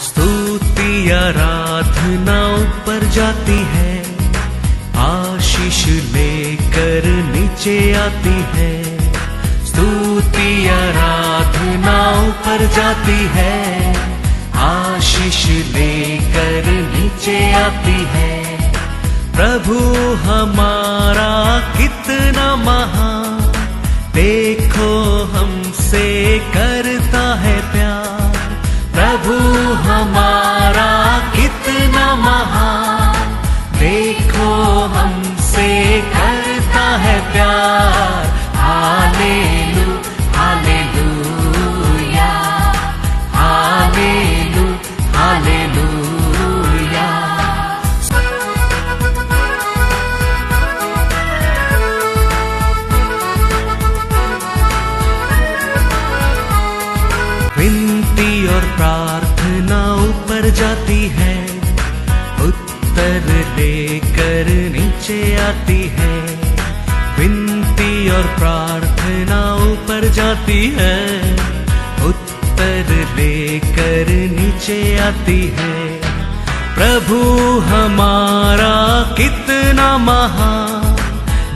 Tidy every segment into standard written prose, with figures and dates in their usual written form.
स्तुति आराधना ऊपर जाती है, आशीष लेकर नीचे आती है। स्तुति आराधना ऊपर जाती है, आशीष लेकर नीचे आती है। प्रभु हमारा कितना महान, देखो हमसे करता है प्यार। प्रभु हमारा कितना महान, देखो हमसे करता है प्यार। हालेलू हालेलूया, हालेलू हालेलूया। विनती और प्रार्थना ऊपर जाती है, उत्तर लेकर नीचे आती है। विनती और प्रार्थना ऊपर जाती है, उत्तर लेकर नीचे आती है। प्रभु हमारा कितना महान,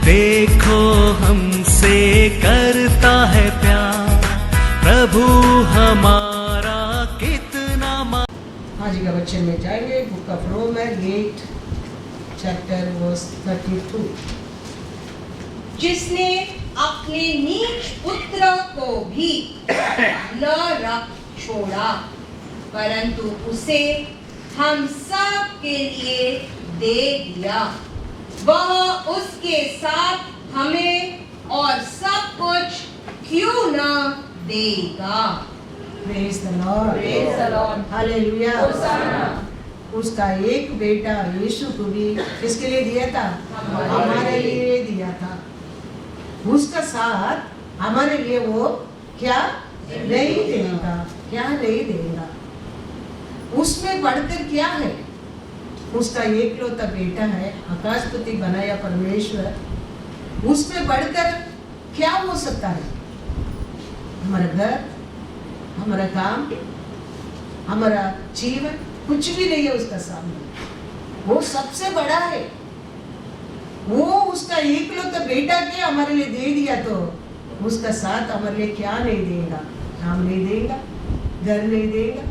देखो हमसे करता है प्यार। प्रभु हमारा कितना आज का वचन में जाएंगे। Book of Roman 8 chapter verse 32। जिसने अपने नीच पुत्र को भी न रख छोड़ा, परंतु उसे हम सब के लिए दे दिया, वह उसके साथ हमें और सब कुछ क्यों न देगा। Praise the lord, praise the lord, hallelujah. Hosanna. उसका एक बेटा यीशु को भी किसके लिए दिया था? हमारे लिए दिया था। उसका साथ हमारे लिए वो क्या नहीं देगा, क्या नहीं देगा। उसमें बढ़कर क्या है? उसका एकलौता बेटा है, आकाशपति बनाया परमेश्वर। उसमें बढ़कर क्या हो सकता है? हमारा घर, हमारा काम, हमारा जीवन, कुछ भी नहीं है उसका सामने। वो सबसे बड़ा है। वो उसका एकलौता बेटा के हमारे लिए दे दिया, तो उसका साथ हमारे लिए क्या नहीं देगा? काम नहीं देगा, घर नहीं देगा,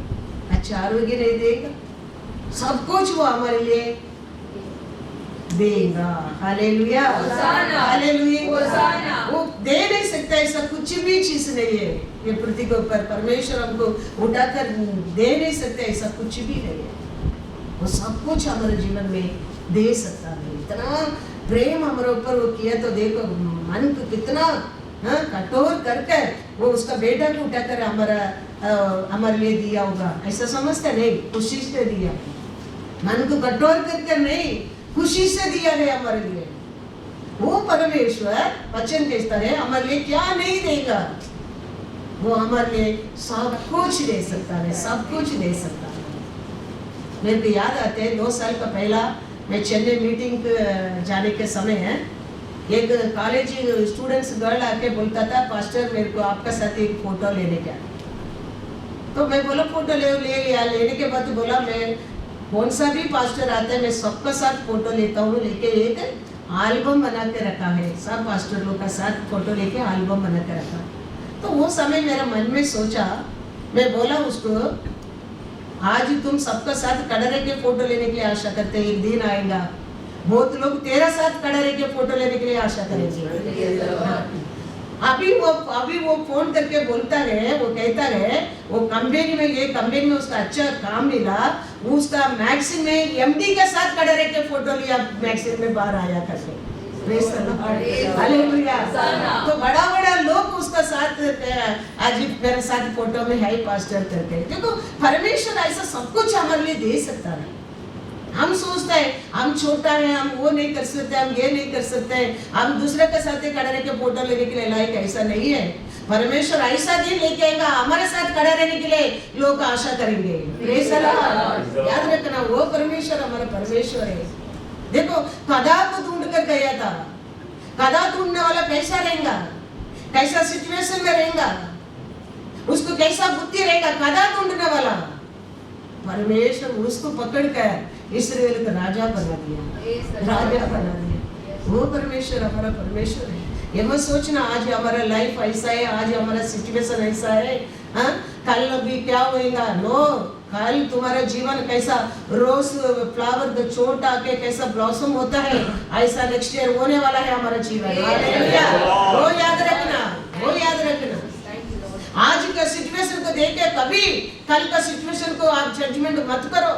अच्छा आरोग्य नहीं देगा, सब कुछ वो हमारे लिए देगा। Hallelujah, hallelujah. वो दे नहीं सकता, ऐसा कुछ भी चीज नहीं है ये पृथ्वी के ऊपर। परमेश्वर हमको उठाकर दे नहीं सकते, ऐसा कुछ भी नहीं है। वो सब कुछ हमारे जीवन में दे सकता है। इतना प्रेम हमारे ऊपर वो किया, तो देखो मन को कितना कठोर करके वो उसका बेटा को उठाकर हमारे लिए दिया होगा। ऐसा समझते नहीं, खुशी से दिया। मन को कठोर करके नहीं, खुशी से दिया है हमारे लिए। वो परमेश्वर वचन कहता है हमारे लिए क्या नहीं देगा। वो हमारे लिए सब कुछ दे सकता है, सब कुछ दे सकता है। मेरे को याद आते हैं 2 साल का पहला मैं चेन्नई मीटिंग जाने के समय है, एक कॉलेज स्टूडेंट्स गर्ल आके बोलता था, पास्टर मेरे को आपका साथ एक फोटो लेने का। तो मैं बोला फोटो ले लिया। लेने के बाद बोला मैं कौन सा भी पास्टर आता है मैं सबका साथ फोटो लेता हूँ। लेके एक एल्बम बना के रखा है, सब पास्टर लोग का साथ फोटो लेके एल्बम बना के रखा। तो वो समय मेरा मन में सोचा, मैं बोला उसको, आज तुम सबका साथ खड़े रह के फोटो लेने के लिए आशा करते, एक दिन आएगा बहुत लोग तेरा साथ खड़े रह के फोटो लेने के लिए आशा करेंगे। अभी वो फोन करके बोलता है, वो कहता है वो कंपनी में, ये कंपनी में उसका अच्छा काम मिला, उसका मैक्सिम में एमडी के साथ खड़े रह के फोटो लिया, मैक्सिम में बाहर आया करके। हालेलुया। तो बड़ा बड़ा लोग उसका साथ आज मेरे साथ फोटो में है पास्टर करके। देखो परमेश्वर ऐसा सब कुछ हमारे लिए दे सकता है। हम सोचते हैं हम छोटा है, हम वो नहीं कर सकते, हम ये नहीं कर सकते, हम दूसरे के साथ खड़े रह के फोटो लेने के लिए लायक। ऐसा नहीं है। परमेश्वर ऐसा दिन लेके आएगा, हमारे साथ खड़े रहने के लिए लोग आशा करेंगे। याद रखना, वो परमेश्वर हमारा परमेश्वर है। देखो कदा को ढूंढ कर गया था, कदा ढूंढने वाला कैसा रहेगा, कैसा सिचुएशन में रहेगा, उसको कैसा बुद्धि रहेगा, कदा ढूंढने वाला परमेश्वर उसको पकड़कर इस्राएल का राजा बना दिया, राजा बना दिया। वो परमेश्वर हमारा परमेश्वर है। ये मत सोचना आज हमारा लाइफ ऐसा है, आज हमारा सिचुएशन ऐसा है, हाँ कल अभी क्या होएगा। नो, कल तुम्हारा जीवन कैसा रोज फ्लावर द चोट आके कैसा ब्लॉसम होता है, ऐसा नेक्स्ट ईयर होने वाला है हमारा जीवन। हालेलुया। वो याद रखना, वो याद रखना। आज का सिचुएशन को देख के कभी कल का सिचुएशन को आप जजमेंट मत करो।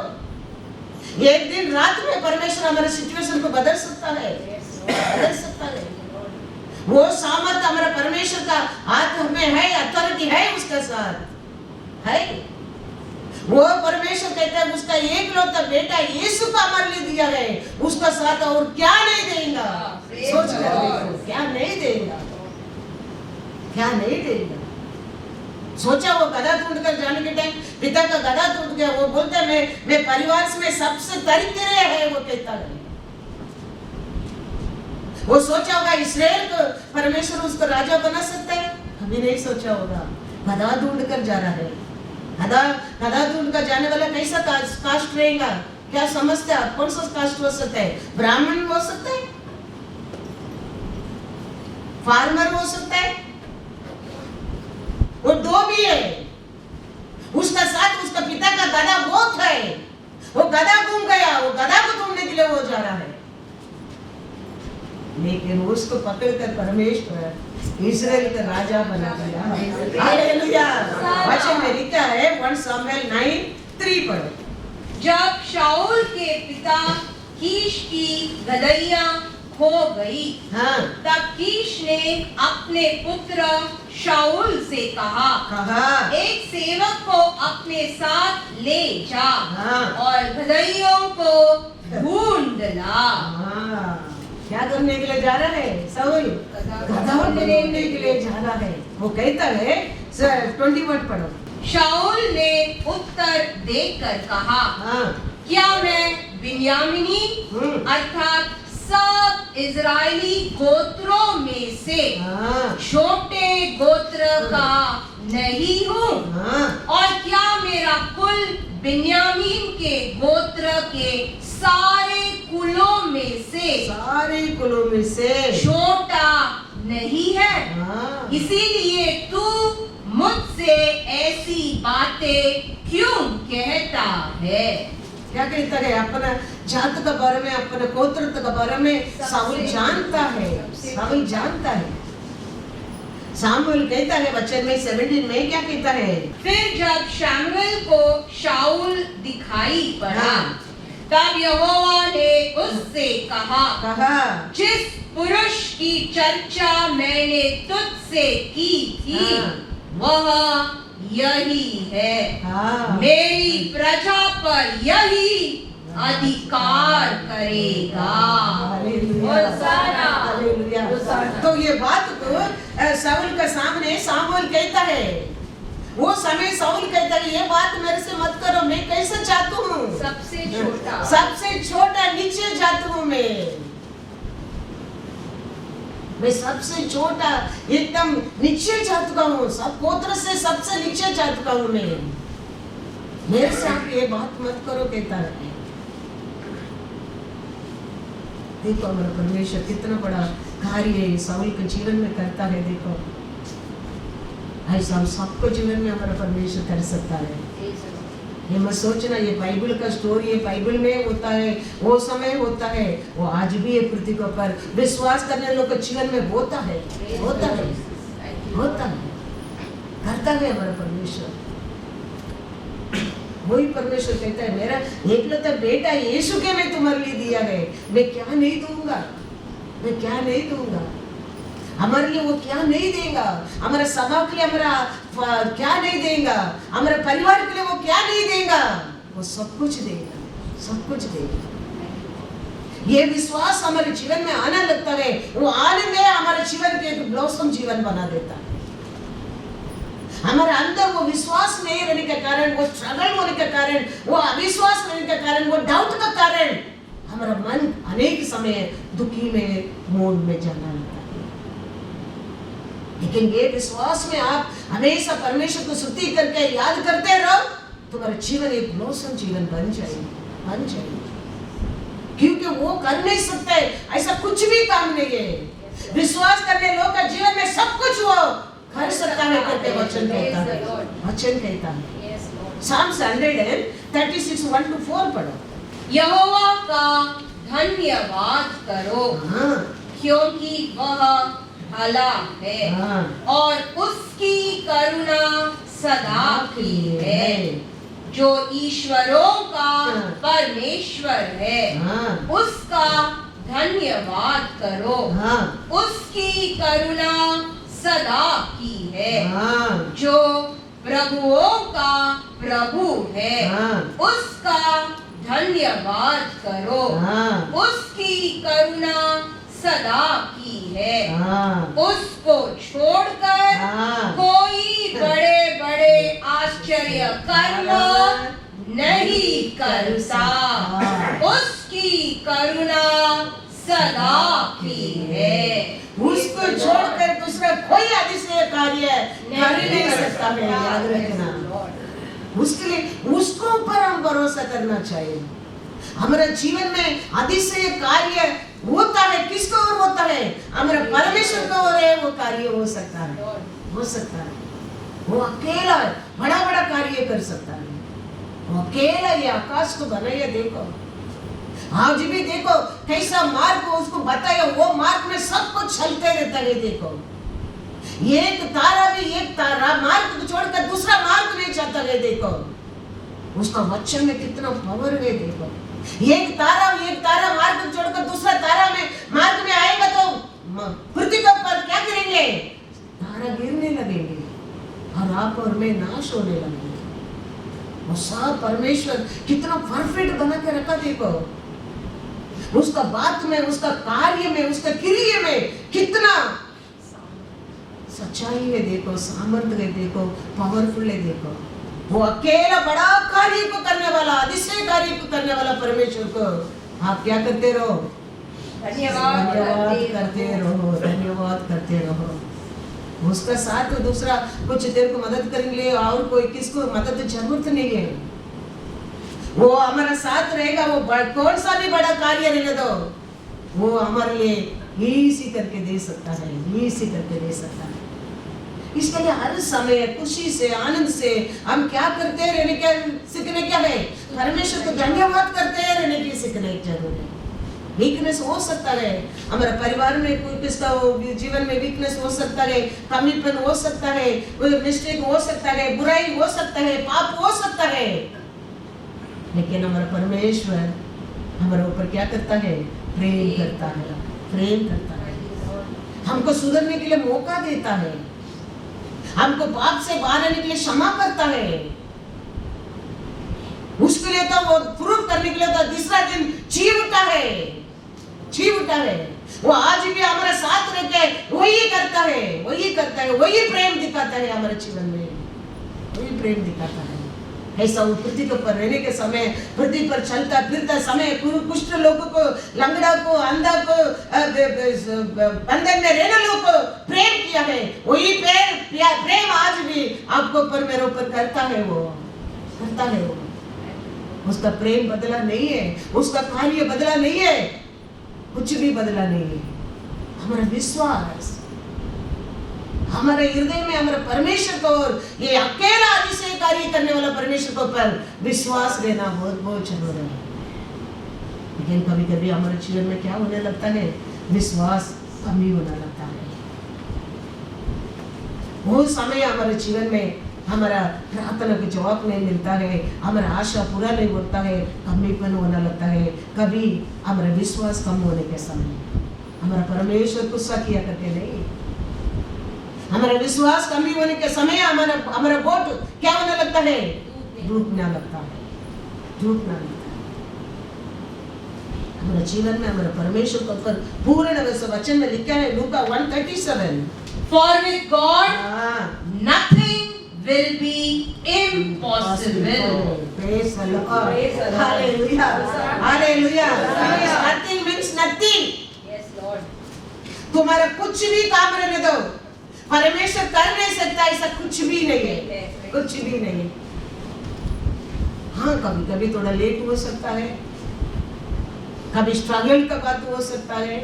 एक दिन रात में परमेश्वर हमारे सिचुएशन को बदल सकता है, बदल सकता है। वो सामर्थ हमारा परमेश्वर का हाथ में है, अथॉरिटी है उसका साथ है। वो परमेश्वर कहता है उसका एकलौता बेटा यीशु को हमारे लिए दिया है, उसका साथ और क्या नहीं देगा। सोच कर देखो, क्या नहीं देगा, क्या नहीं देगा। सोचा वो गधा ढूंढ कर जाने के टाइम पिता का गधा टूट गया, वो बोलता है मैं परिवार में सबसे दरिद्र है, वो कहता है। वो सोचा होगा इस्राएल को परमेश्वर उसको राजा बना सकता है, कभी नहीं सोचा होगा। गधा ढूंढ कर जा रहा है, गधा ढूंढ कर जाने वाला कैसा कास्ट रहेगा, क्या समझते हैं आप? कौन सा कास्ट हो सकता है? ब्राह्मण हो सकता है, फार्मर हो सकता है, वो दो भी है। उसका साथ उसका पिता का गधा बहुत है, वो गधा घूम गया, वो गधा को ढूंढने के लिए वो जा रहा है। लेकिन उसको पकड़कर परमेश्वर इस्राएल का राजा बना दिया। हालेलुया। वचन में लिखा है 1 सामुएल 9:3 पढ़ो। जब शाऊल के पिता कीश की गदहिया खो गई, हाँ, तब कीश ने अपने पुत्र शाऊल से कहा, एक सेवक को अपने साथ ले जा, हाँ, और गदहियों को ढूंढ ला। हाँ, क्या करने के लिए जा रहा है शाऊल? गधा ढूंढने के लिए जा रहा है। वो कहता है 21 पढ़ो। शाऊल ने उत्तर देकर कहा, हाँ, क्या मैं बिन्यामीनी अर्थात सब इजरायली गोत्रों में से हाँ, छोटे गोत्र का नहीं हूँ? हाँ, और क्या मेरा कुल बिन्यामीन के गोत्र के सारे कुलों में से सारे कुलों में से छोटा नहीं है? हाँ, इसीलिए तू मुझसे ऐसी बातें क्यों कहता है? क्या कहता है? अपना जात का बारे में, अपने गोत्र का बारे में शाऊल जानता है, शाऊल जानता है। सामुएल कहता है वचन में 17 में क्या कहता है? फिर जब शमूएल को शाऊल दिखाई पड़ा, हाँ, तब यहोवा ने उससे कहा, जिस पुरुष की चर्चा मैंने तुझसे की थी, हाँ, वह यही है, हाँ, मेरी प्रजा पर यही अधिकार करेगा। Hallelujah, hosanna, hallelujah. होशाना। तो ये बात को शाऊल का सामने सामुएल कहता है। वो समय शाऊल कहता है ये बात मेरे से मत करो, मैं कैसे जाता हूँ? सबसे छोटा, सबसे छोटा नीचे जाता हूँ मैं सबसे छोटा एकदम नीचे जा चुका हूँ, सब गोत्र से सबसे नीचे जा चुका हूँ मैं, मेरे से आप ये बात मत करो कहता है। देखो हमारा परमेश्वर कितना बड़ा कार्य शाऊल के जीवन में करता है। देखो ऐसा हम सबको जीवन में हमारा परमेश्वर कर सकता है। ये मत सोचना ये बाइबल का स्टोरी है, बाइबल में होता है, वो समय होता है, वो आज भी ये पृथ्वी के ऊपर विश्वास करने लोगों के जीवन में होता है, होता है, होता है, करता है हमारा परमेश्वर। वही परमेश्वर कहता है मेरा एकलौता बेटा यीशु के मैं तुम्हारे लिए दिया है, मैं क्या नहीं दूंगा, मैं क्या नहीं दूंगा। हमारे लिए वो क्या नहीं देगा, हमारे सभा के लिए हमारा क्या नहीं देगा, हमारे परिवार के लिए वो क्या नहीं देगा, वो सब कुछ देगा, सब कुछ देगा। ये विश्वास हमारे जीवन में आना लगता है, वो आने में हमारे जीवन के एक ब्लॉसम जीवन बना देता है। हमारे अंदर वो विश्वास नहीं रहने के कारण, वो स्ट्रगल होने के कारण, वो अविश्वास रहने के कारण, वो डाउट का कारण हमारा मन अनेक समय दुखी में मोड में जाना लगता है। लेकिन ये विश्वास में आप हमेशा परमेश्वर को स्तुति करके याद करते रहो, तुम्हारा हमारा जीवन एक ब्लॉसम जीवन बन जाए, बन जाए, क्योंकि वो कर नहीं सकते, ऐसा कुछ भी काम नहीं है। विश्वास करने लोग का जीवन में सब कुछ वो कर सकता है करके वचन कहता है, वचन कहता है। Psalms 136 1-4 पढ़ो। यहोवा का धन्यवाद करो, क्योंकि वह भला है और उसकी करुणा सदा की है। जो ईश्वरों का परमेश्वर है, उसका धन्यवाद करो, उसकी करुणा सदा की है। जो प्रभुओं का प्रभु है, उसका धन्यवाद करो, उसकी करुणा सदा की है। उसको छोड़कर कोई बड़े बड़े आश्चर्य कर्म नहीं करता, उसकी करुणा सदा की है। उसको छोड़कर दूसरा कोई अतिशय कार्य कर नहीं सकता है, याद रखना। उसके लिए उसको ऊपर हम भरोसा करना चाहिए। हमारे जीवन में अतिशय कार्य होता है, किसको और होता है? हमारे परमेश्वर को और है वो कार्य हो सकता है, हो सकता है। वो अकेला बड़ा बड़ा कार्य कर सकता है, वो अकेला ये आकाश को बनाया। देखो आज भी देखो कैसा मार्ग उसको बताया, वो मार्ग में सब कुछ चलते रहता है। देखो एक तारा भी एक तारा मार्ग को छोड़कर दूसरा मार्ग नहीं चलता है। देखो उसका वचन में कितना पावर है। देखो एक तारा मार्ग को छोड़कर दूसरा तारा में मार्ग में आएगा तो पृथ्वी के ऊपर क्या करेंगे? तारा गिरने लगेंगे और आप और मैं नाश होने लगेंगे। वो सब परमेश्वर कितना परफेक्ट बना के रखा। देखो उसका बात में, उसका कार्य में, उसका क्रिया में कितना सच्चाई है। देखो सामर्थ्य है, देखो पावरफुल है। देखो वो अकेला बड़ा कार्य को करने वाला, अतिशय कार्य को करने वाला परमेश्वर को आप क्या करते रहो? धन्यवाद करते रहो, धन्यवाद करते रहो। उसका साथ तो दूसरा कुछ देर को मदद करेंगे और कोई किसको मदद की जरूरत नहीं है। वो हमारा साथ रहेगा। वो कौन सा भी बड़ा कार्य रहने दो, वो हमारे लिए इसी करके दे सकता है, इसी करके दे सकता है। इसके लिए हर समय खुशी से, आनंद से हम क्या करते रहने के सीखने क्या है? परमेश्वर को धन्यवाद करते रहने की सीखने की जरूरत है। वीकनेस हो सकता है हमारे परिवार में, कोई किसका जीवन में वीकनेस हो सकता है, कमीपन हो सकता है, कोई मिस्टेक हो सकता है, बुराई हो सकता है, पाप हो सकता है, लेकिन हमारा परमेश्वर हमारे ऊपर क्या करता है? प्रेम करता है, प्रेम करता है। हमको सुधरने के लिए मौका देता है, हमको पाप से बाहर आने के लिए क्षमा करता है। उसके लिए तो वो प्रूफ करने के लिए तो तीसरा दिन जी उठा है, जी उठा है। वो आज भी हमारे साथ रहकर वही करता है, वही करता है, वही प्रेम दिखाता है हमारे जीवन में, वही प्रेम दिखाता है। ऐसा वो पृथ्वी के ऊपर रहने के समय, पृथ्वी पर चलता फिरता समय कुष्ठ लोगों को, लंगड़ा को, अंधा को, बंधन में रहने लोगों को प्रेम किया है। वही प्रेम आज भी आपको ऊपर मेरे ऊपर करता है, वो करता है। वो उसका प्रेम बदला नहीं है, उसका कार्य बदला नहीं है, कुछ भी बदला नहीं है। हमारा विश्वास हमारे हृदय में हमारे परमेश्वर को, ये अकेला अतिशय कार्य करने वाला परमेश्वर को पर विश्वास लेना बहुत बहुत जरूरी है। लेकिन कभी कभी हमारे जीवन में क्या होने लगता है? विश्वास कमी होने लगता है। वो समय हमारे जीवन में हमारा प्रार्थना का जवाब नहीं मिलता है, हमारा आशा पूरा नहीं होता है, कमीपन होने लगता है। कभी हमारा विश्वास कम होने के समय हमारा परमेश्वर गुस्सा किया करते नहीं। हमारा विश्वास कमी होने के समय हमारा वोट क्या होने लगता है? डूबने लगता है, डूबने लगता है। हमारे जीवन में हमारे परमेश्वर को ऊपर पूर्ण वचन में लिखा है, लूका 1:37, For with God nothing will be impossible. Praise the Lord. Hallelujah. Hallelujah. Nothing means nothing. Yes, Lord. तुम्हारा कुछ भी काम रहने दो, परमेश्वर कर नहीं सकता ऐसा कुछ भी नहीं है, कुछ भी नहीं। हाँ, कभी कभी थोड़ा लेट हो सकता है, कभी स्ट्रगल का बात हो सकता है,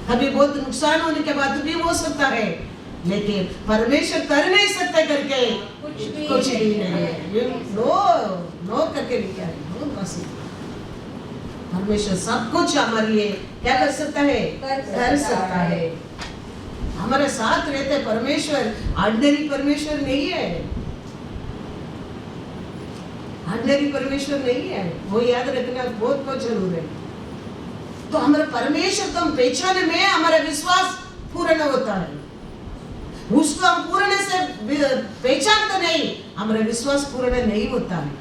कभी बहुत नुकसान होने के बाद भी हो सकता है, लेकिन परमेश्वर कर नहीं सकता करके कुछ भी नहीं है। नो करके लिखा है, नो बस। परमेश्वर सब कुछ हमारे लिए क्या कर सकता है? कर सकता है। हमारे साथ रहते परमेश्वर ऑर्डिनरी परमेश्वर नहीं है, ऑर्डिनरी परमेश्वर नहीं है, वो याद रखना बहुत बहुत जरूर है। तो हमारे परमेश्वर को हम पहचाने में हमारा विश्वास पूर्ण होता है। उसको हम पूर्ण से पहचानते नहीं, हमारा विश्वास पूर्ण नहीं होता है।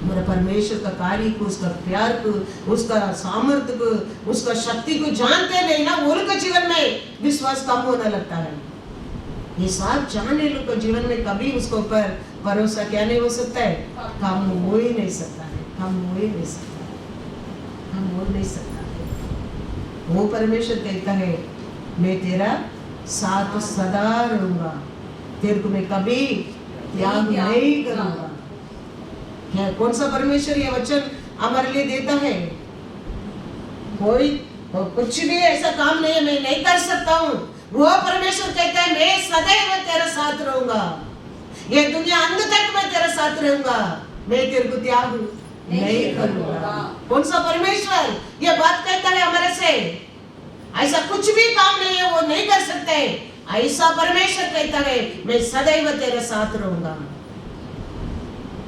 हमारे परमेश्वर का कार्य को, उसका प्यार को, उसका सामर्थ्य को, उसका शक्ति को जानते नहीं ना, वो लोग के जीवन में विश्वास कम होने लगता है। ये सब जानने लोग के जीवन में कभी उसके ऊपर भरोसा क्या नहीं हो सकता है? कम हो ही नहीं सकता है, कम हो ही नहीं सकता है, कम हो नहीं सकता है। वो परमेश्वर कहता है मैं तेरा साथ सदा रहूंगा, तेरे को मैं कभी त्याग नहीं करूंगा। क्या कौन सा परमेश्वर ये वचन हमारे लिए देता है? कोई कुछ भी ऐसा काम नहीं है मैं नहीं कर सकता हूँ। वो परमेश्वर कहता है मैं सदैव तेरे साथ रहूंगा, ये दुनिया अंत तक मैं तेरे साथ रहूंगा, मैं तेरे को त्याग नहीं करूंगा। कौन सा परमेश्वर ये बात कहता है हमारे से? ऐसा कुछ भी काम नहीं है वो नहीं कर सकते, ऐसा परमेश्वर कहता है मैं सदैव तेरे साथ रहूंगा।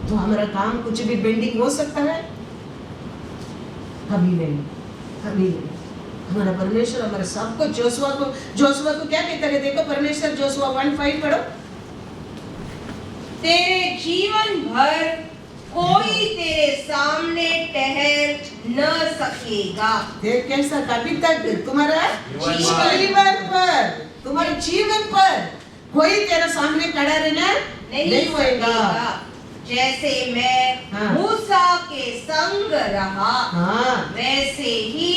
तो हमारा काम कुछ भी बेंडिंग हो सकता है? कभी नहीं, कभी नहीं। हमारा परमेश्वर हमारे सबको जोशुआ को क्या कहता है? देखो परमेश्वर जोशुआ 1:5 पढ़ो। तेरे जीवन भर कोई तेरे सामने ठहर न सकेगा। कैसा? कभी तक तुम्हारे जीवन पर कोई तेरे सामने खड़ा रहना नहीं होएगा। जैसे मैं मूसा के संग रहा, वैसे ही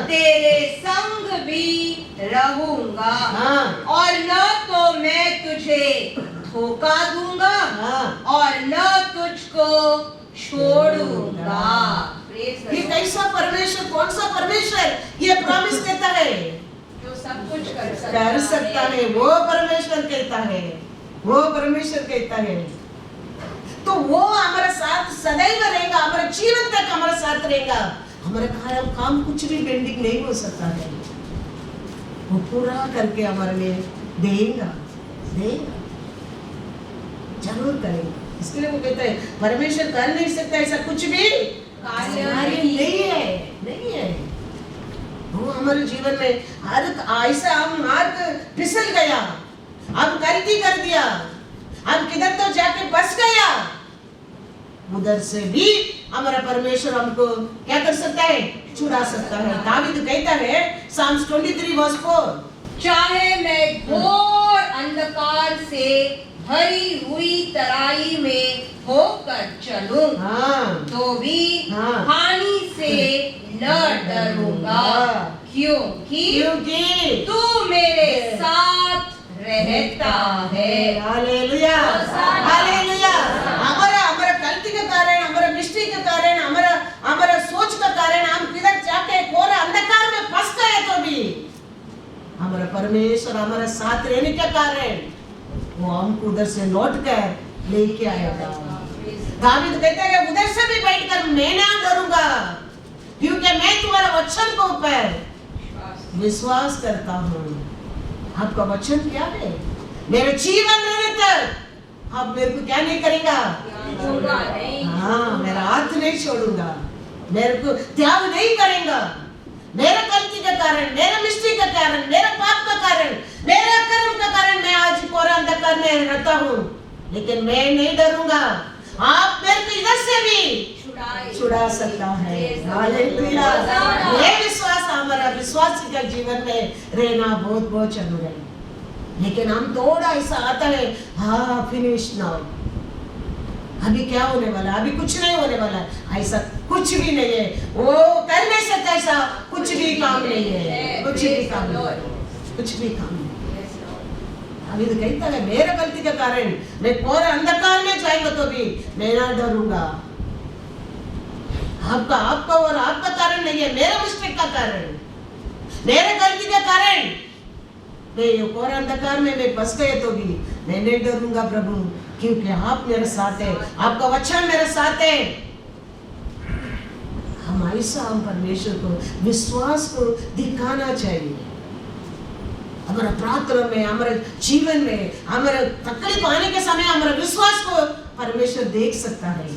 तेरे संग भी रहूंगा, और न तो मैं तुझे धोखा दूंगा और न तुझको छोड़ूंगा। ये कैसा परमेश्वर, कौन सा परमेश्वर ये प्रॉमिस देता है? जो सब कुछ कर सकता है, वो परमेश्वर कहता है, वो परमेश्वर कहता है। तो वो हमारे साथ सदैव रहेगा, हमारे जीवन तक हमारे साथ रहेगा। हमारे काम कुछ भी बेंडिंग नहीं हो सकता है, वो पूरा करके हमारे लिए देगा, जरूर करेगा। इसके लिए वो कहता है परमेश्वर कर नहीं सकता ऐसा कुछ भी कार्य नहीं है। वो हमारे जीवन में हर ऐसा हम मार्ग फिसल गया, अब गलती कर दिया, अब किधर तो जाके फंस गया, उधर से भी हमारा परमेश्वर हमको क्या कर सकता है? छुड़ा सकता है। दावीद कहता है Psalms 23:4, चाहे मैं घोर अंधकार से भरी हुई तराई में होकर चलूं, तो भी हानि से न डरूंगा, क्योंकि तू मेरे साथ रहता है। Hallelujah, hallelujah. हमारा गलती के कारण, हमारा मिस्टेक के कारण, हमारा सोच के कारण हम किधर जाके घोर अंधकार में फंस गए, तो भी हमारा परमेश्वर हमारे साथ रहने के कारण वो हमको उधर से लौट कर लेके आएगा। दावीद कहता है उधर से भी बैठकर मैं ना डरूंगा, क्योंकि मैं तुम्हारे वचन के ऊपर विश्वास करता हूँ। आपका वचन क्या है? मेरे जीवन रहने तक आप मेरे को क्या नहीं करेगा? हाँ, मेरा हाथ नहीं छोड़ूंगा, मेरे को त्याग नहीं करेगा। मेरे गलती के कारण, मेरे मिस्टेक के कारण, मेरे पाप का कारण, मेरे कर्म का कारण मैं आज पूरा अंधकार में रहता हूँ, लेकिन मैं नहीं डरूंगा। आप मेरे को इधर से भी छुड़ा सकता है। हालेलुया। ये विश्वास हमारा विश्वासी का जीवन में रहना बहुत बहुत जरूरी है। लेकिन हम थोड़ा ऐसा आता है, हाँ फिनिश नाउ, अभी क्या होने वाला, अभी कुछ नहीं होने वाला, ऐसा कुछ भी नहीं है। वो कर नहीं सकता, ऐसा कुछ भी काम नहीं है, कुछ भी काम नहीं, कुछ भी काम नहीं। अभी तो कहता है मेरा गलती के कारण मैं घोर अंधकार में जाएगा तो भी मैं ना डरूंगा। आपका और आपका कारण नहीं है, मेरा मिस्टेक का कारण, मेरे गलती का कारण मैं ये घोर अंधकार में मैं फंस गए तो भी मैं नहीं डरूंगा प्रभु, क्योंकि आप मेरे साथ है, आपका वचन मेरे साथ है। हम ऐसा हम परमेश्वर को विश्वास को दिखाना चाहिए हमारा प्रार्थना में, हमारे जीवन में, हमारे तकलीफ आने के समय हमारे विश्वास को परमेश्वर देख सकता है।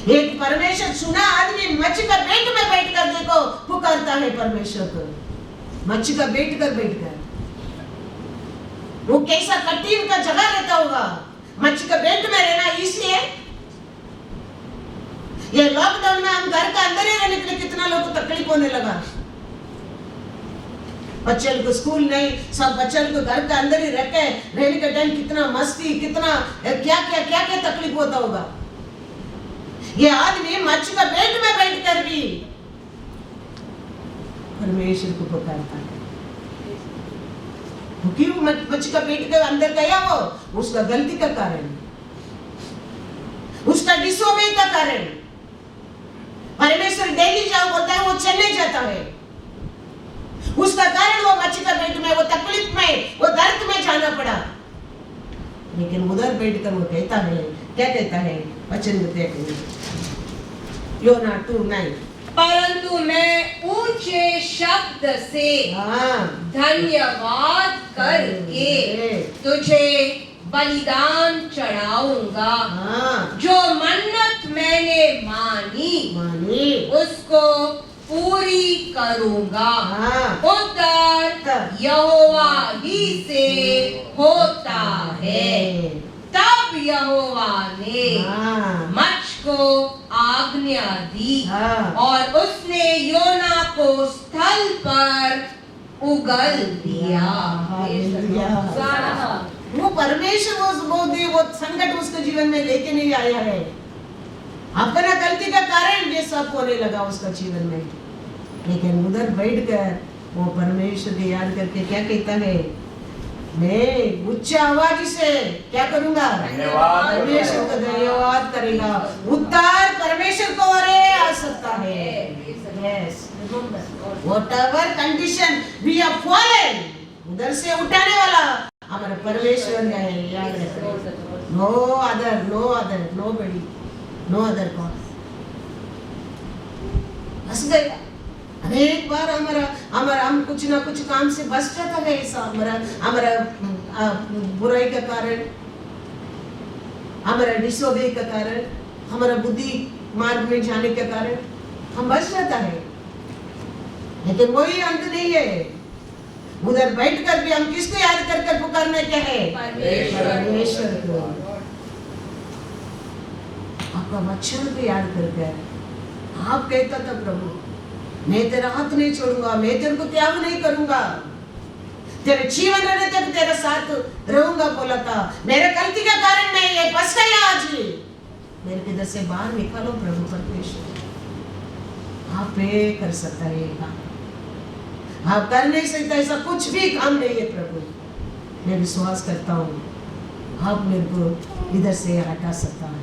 एक परमेश्वर चुना आदमी मच्छी का पेट में बैठकर देखो पुकारता है परमेश्वर को, मच्छी का बैठकर वो कैसा कठिन का जगह रहता होगा मच्छी का पेट में रहना। इसलिए ये लॉकडाउन में हम घर का अंदर ही रहने के लिए कितना लोगों को तकलीफ होने लगा। बच्चों को स्कूल नहीं, सब बच्चों को घर के अंदर ही रखे रहने के टाइम कितना मस्ती, कितना क्या क्या क्या क्या तकलीफ होता होगा। ये आदमी मच्छी का पेट में बैठकर भी परमेश्वर को पुकारता है। वो क्यों मच्छी का पेट के अंदर गया? वो उसका गलती का कारण, उसका डिसोबे का कारण। परमेश्वर डेली जाओ बोलता है, वो चले जाता है, उसका कारण वो मच्छी का पेट में, वो तकलीफ में, वो दर्द में जाना पड़ा। लेकिन उधर बैठकर वो कहता है, क्या कहता है? वचन बताइए योना 2:9, परंतु मैं ऊंचे शब्द से धन्यवाद करके तुझे बलिदान चढ़ाऊंगा। जो मन्नत मैंने मानी उसको पूरी करूंगा। उद्धार यहोवा ही से होता है। तब यहोवा ने मुझको आज्ञा दी और उसने योना को स्थल पर उगल दिया। वो परमेश्वर वो संकट उसके जीवन में लेके नहीं आया है, अपना गलती का कारण ये सब होने लगा उसका जीवन में। लेकिन उधर बैठकर वो परमेश्वर को याद करके क्या कहता है? मैं उच्च आवाज से क्या करूंगा? परमेश्वर को धन्यवाद करेगा। उद्धार परमेश्वर को आ सकता है। Yes, remember, whatever condition we have fallen, उधर से उठाने वाला हमारा परमेश्वर है, याद रखना। No other, nobody, no other God। बस गया। अनेक बार हमारा हम कुछ ना कुछ काम से बच जाता है, ऐसा हमारा बुराई का कारण, हमारा डिसोबे का कारण, हमारा बुद्धि मार्ग में जाने के कारण हम बच जाता है। लेकिन वही अंत नहीं है। उधर बैठकर भी हम किसको याद करके पुकारने के हैं? परमेश्वर को। आपका वचन को याद करके आप कहता था, प्रभु मैं तेरा हाथ नहीं छोड़ूंगा, मैं तेरे को त्याग नहीं करूंगा, तेरे जीवन रहने तक तेरे साथ रहूंगा बोला था। मेरे गलती का कारण मैं ये फंस गया आज ही, मेरे किधर से बाहर निकालो प्रभु परमेश्वर। आप ये कर सकता है काम, आप कर नहीं सकता ऐसा कुछ भी काम नहीं है प्रभु। मैं विश्वास करता हूँ आप मेरे को इधर से हटा सकता है।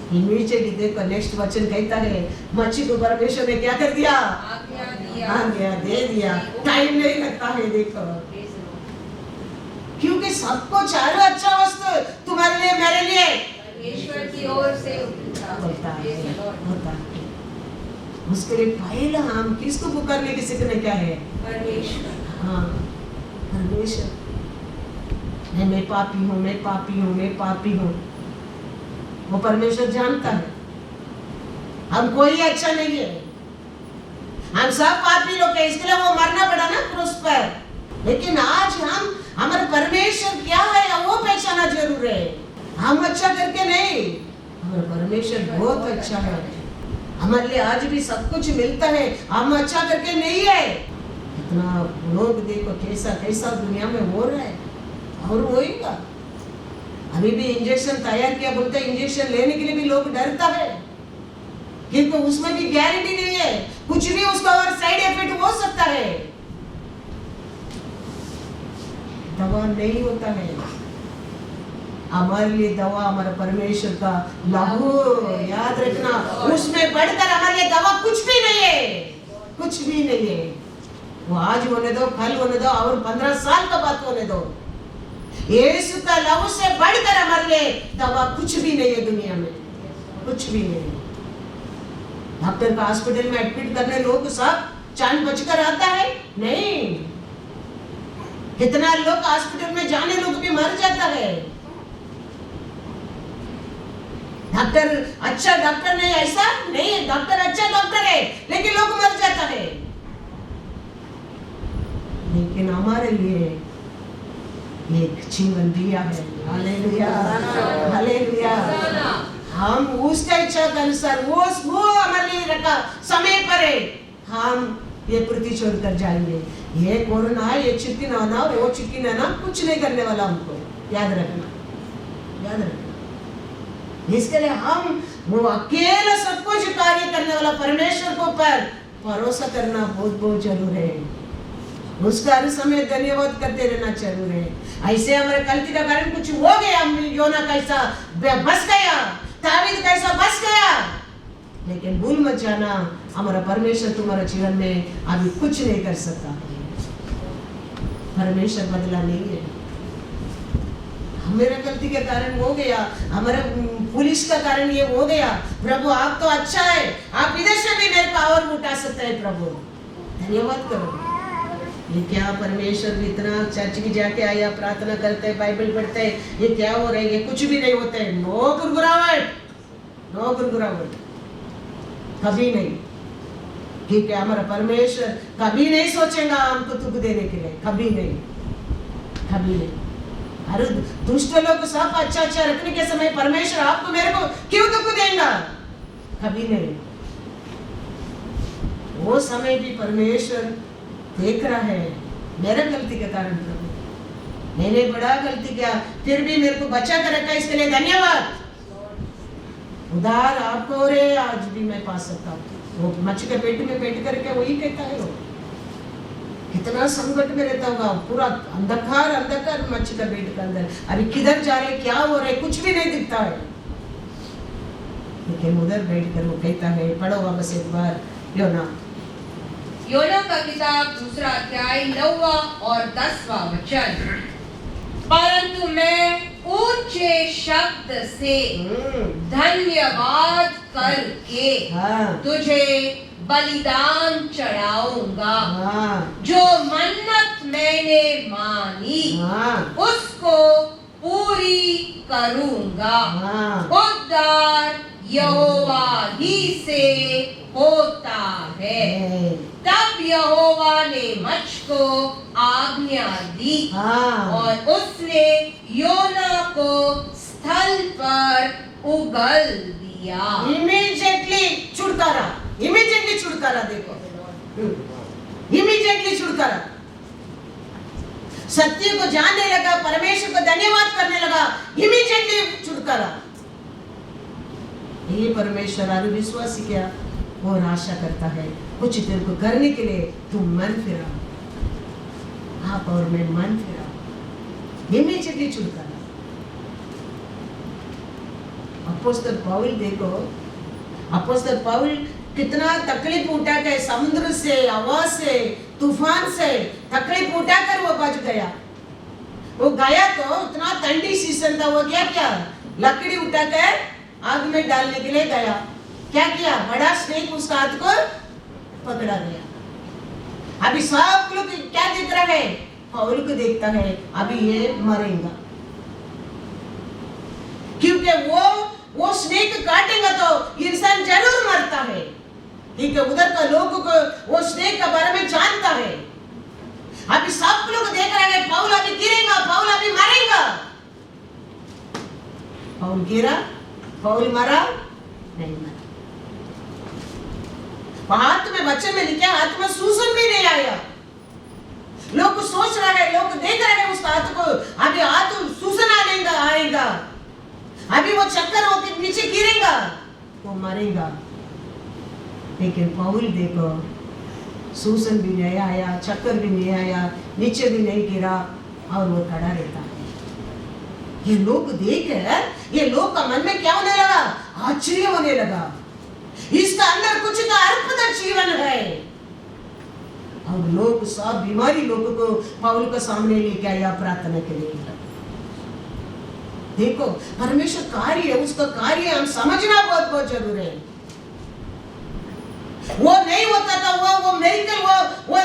इमीडिएटली देखो नेक्स्ट वचन कहता है, मच्छी को परमेश्वर ने क्या कर दिया? आज्ञा दे दिया। टाइम नहीं लगता है, देखो, क्योंकि सबको चारों अच्छा वस्तु तुम्हारे लिए मेरे लिए परमेश्वर की ओर से होता है। उसके लिए पहला हम किसको पुकारने की सीखने क्या है? परमेश्वर। हाँ, परमेश्वर। मैं पापी हूँ, मैं पापी हूँ, मैं पापी हूँ। वो परमेश्वर जानता है हम कोई अच्छा नहीं है, हम सब पापी लोग हैं, इसके लिए वो मरना पड़ा ना क्रूस पर। लेकिन आज हम हमारे परमेश्वर क्या है वो पहचाना जरूर है। हम अच्छा करके नहीं, हमारा परमेश्वर बहुत अच्छा है। हमारे लिए आज भी सब कुछ मिलता है, हम अच्छा करके नहीं है। इतना लोग देखो कैसा कैसा दुनिया में हो रहा है, और होएगा। अभी भी इंजेक्शन तैयार किया, बोलते इंजेक्शन लेने के लिए भी लोग डरता है, क्योंकि उसमें भी गारंटी नहीं है, कुछ भी उसका और साइड इफेक्ट हो सकता है। दवा दवा नहीं होता है। हमारे लिए दवा हमारा परमेश्वर का लहू, याद रखना। उसमें बढ़कर हमारे लिए दवा कुछ भी नहीं है, कुछ भी नहीं है। वो आज होने दो, कल होने दो, और 15 साल का बात होने दो। यीशु का लहू से बढ़कर हमारे लिए दवा कुछ भी नहीं है दुनिया में, कुछ भी नहीं। डॉक्टर का हॉस्पिटल में एडमिट करने लोग सब जान बचकर आता है? नहीं। कितना लोग हॉस्पिटल में जाने लोग भी मर जाता है। डॉक्टर अच्छा डॉक्टर नहीं, ऐसा नहीं, डॉक्टर अच्छा डॉक्टर है लेकिन लोग मर जाता है। लेकिन हमारे लिए एक जीवन दिया है। Hallelujah, hallelujah. हम उसका इच्छा के अनुसार वो हमारे लिए रखा समय पर है। हम ये पृथ्वी छोड़कर जाएंगे। ये कोरोना है, ये चिकिन आना, वो चिकिन आना, कुछ नहीं करने वाला हमको। याद रखना, याद रखना। इसके लिए हम वो अकेला सब कुछ कार्य करने वाला परमेश्वर को पर भरोसा करना बहुत बहुत जरूर है। उसका हर समय धन्यवाद करते रहना जरूर है। ऐसे हमारे गलती का कारण कुछ हो गया, योना कैसा बस गया, दावीद कैसा बस गया, लेकिन भूल मत जाना हमारा परमेश्वर तुम्हारे जीवन में अभी कुछ नहीं कर सकता। परमेश्वर बदला नहीं है। मेरा गलती के कारण हो गया, हमारे पुलिस का कारण ये हो गया। प्रभु आप तो अच्छा है, आप इधर से भी मेरे को और उठा सकते हैं। प्रभु धन्यवाद करो। ये क्या परमेश्वर भी इतना चर्च की जाके आया, प्रार्थना करते हैं, बाइबल पढ़ते हैं, ये क्या हो रहा है? ये कुछ भी नहीं होता है। नो गुरगुरावट, नो गुरगुरावट, कभी नहीं। ठीक है, हमारा परमेश्वर कभी नहीं सोचेगा हमको दुख देने के लिए, कभी नहीं, कभी नहीं। अरे दुष्ट लोग सब अच्छा अच्छा रखने के समय परमेश्वर आपको मेरे को क्यों दुख देगा? कभी नहीं। वो समय भी परमेश्वर देख रहा है। मेरा गलती के कारण प्रभु, मैंने बड़ा गलती किया, फिर भी मेरे को बचा कर रखा, इसके लिए धन्यवाद। उधार आपको रे आज भी मैं पा सकता हूँ। वो मच्छी के पेट में बैठ करके वही कहता है। वो कितना संकट में रहता होगा, पूरा अंधकार अंधकार मच्छी का पेट के अंदर। अभी किधर जा रहे, क्या हो रहे, कुछ भी नहीं दिखता है। लेकिन उधर बैठ कर वो कहता है, पढ़ो वापस एक बार योना का किताब 2 अध्याय 9 और 10वां वचन। परंतु मैं ऊंचे शब्द से धन्यवाद करके तुझे बलिदान चढ़ाऊंगा। जो मन्नत मैंने मानी उसको पूरी करूंगा। उद्धार यहोवा ही से होता है। तब यहोवा ने मुझको आज्ञा दी और उसने योना को स्थल पर उगल दिया। इमीडिएटली छुटकारा, इमीडिएटली छुटकारा। देखो, इमीडिएटली छुटकारा। सत्य को जानने लगा, परमेश्वर को धन्यवाद करने लगा, इमीडिएटली छुटकारा। ये परमेश्वर आरु विश्वासी क्या और आशा करता है कुछ देर को करने के लिए। तुम मन फिराओ, आप और मैं मन फिराओ, इमीडिएटली छुटकारा। अपोस्तल पौल देखो, अपोस्तल पौल कितना तकलीफ उठा के समुद्र से, हवा से, तूफान से तकलीफ उठा कर वो बच गया। वो गया तो इतना ठंडी सीजन था, वो क्या लकड़ी उठा कर आग में डालने के लिए गया। क्या किया? बड़ा स्नेक उसका हाथ को पकड़ा गया। अभी सब लोग क्या देख रहा है? पौल को देखता है, अभी ये मरेगा, क्योंकि वो स्नेक काटेगा तो इंसान जरूर मरता है। ठीक है, उधर का लोगों को वो स्नेक के बारे में जानता है। अभी सब लोग देख रहे हैं, पौल अभी गिरेगा, पौल अभी मरेगा। पौल गिरा, पौल मरा नहीं, मरा। हाथ में बच्चे में लिखा, हाथ में सूजन भी नहीं आया। लोग सोच रहे हैं, लोग देख रहे हैं उसका हाथ को, अभी हाथ सूजन आएगा, अभी वो चक्कर होकर नीचे गिरेगा, वो मरेगा। लेकिन पौल देखो, सूजन भी नहीं आया, चक्कर भी नहीं आया, नीचे भी नहीं गिरा, और वो खड़ा रहता है। ये लोग देखकर ये लोग का मन में क्या होने लगा? आश्चर्य होने लगा। इसका अंदर कुछ का अद्भुत जीवन है। और लोग सब बीमारी लोगों को पौल के सामने लेके आया प्रार्थना के लिए। देखो परमेश्वर कार्य, उसका कार्य हम समझना बहुत बहुत जरूरी है। वो नहीं होता था, वो मेरिकल, वो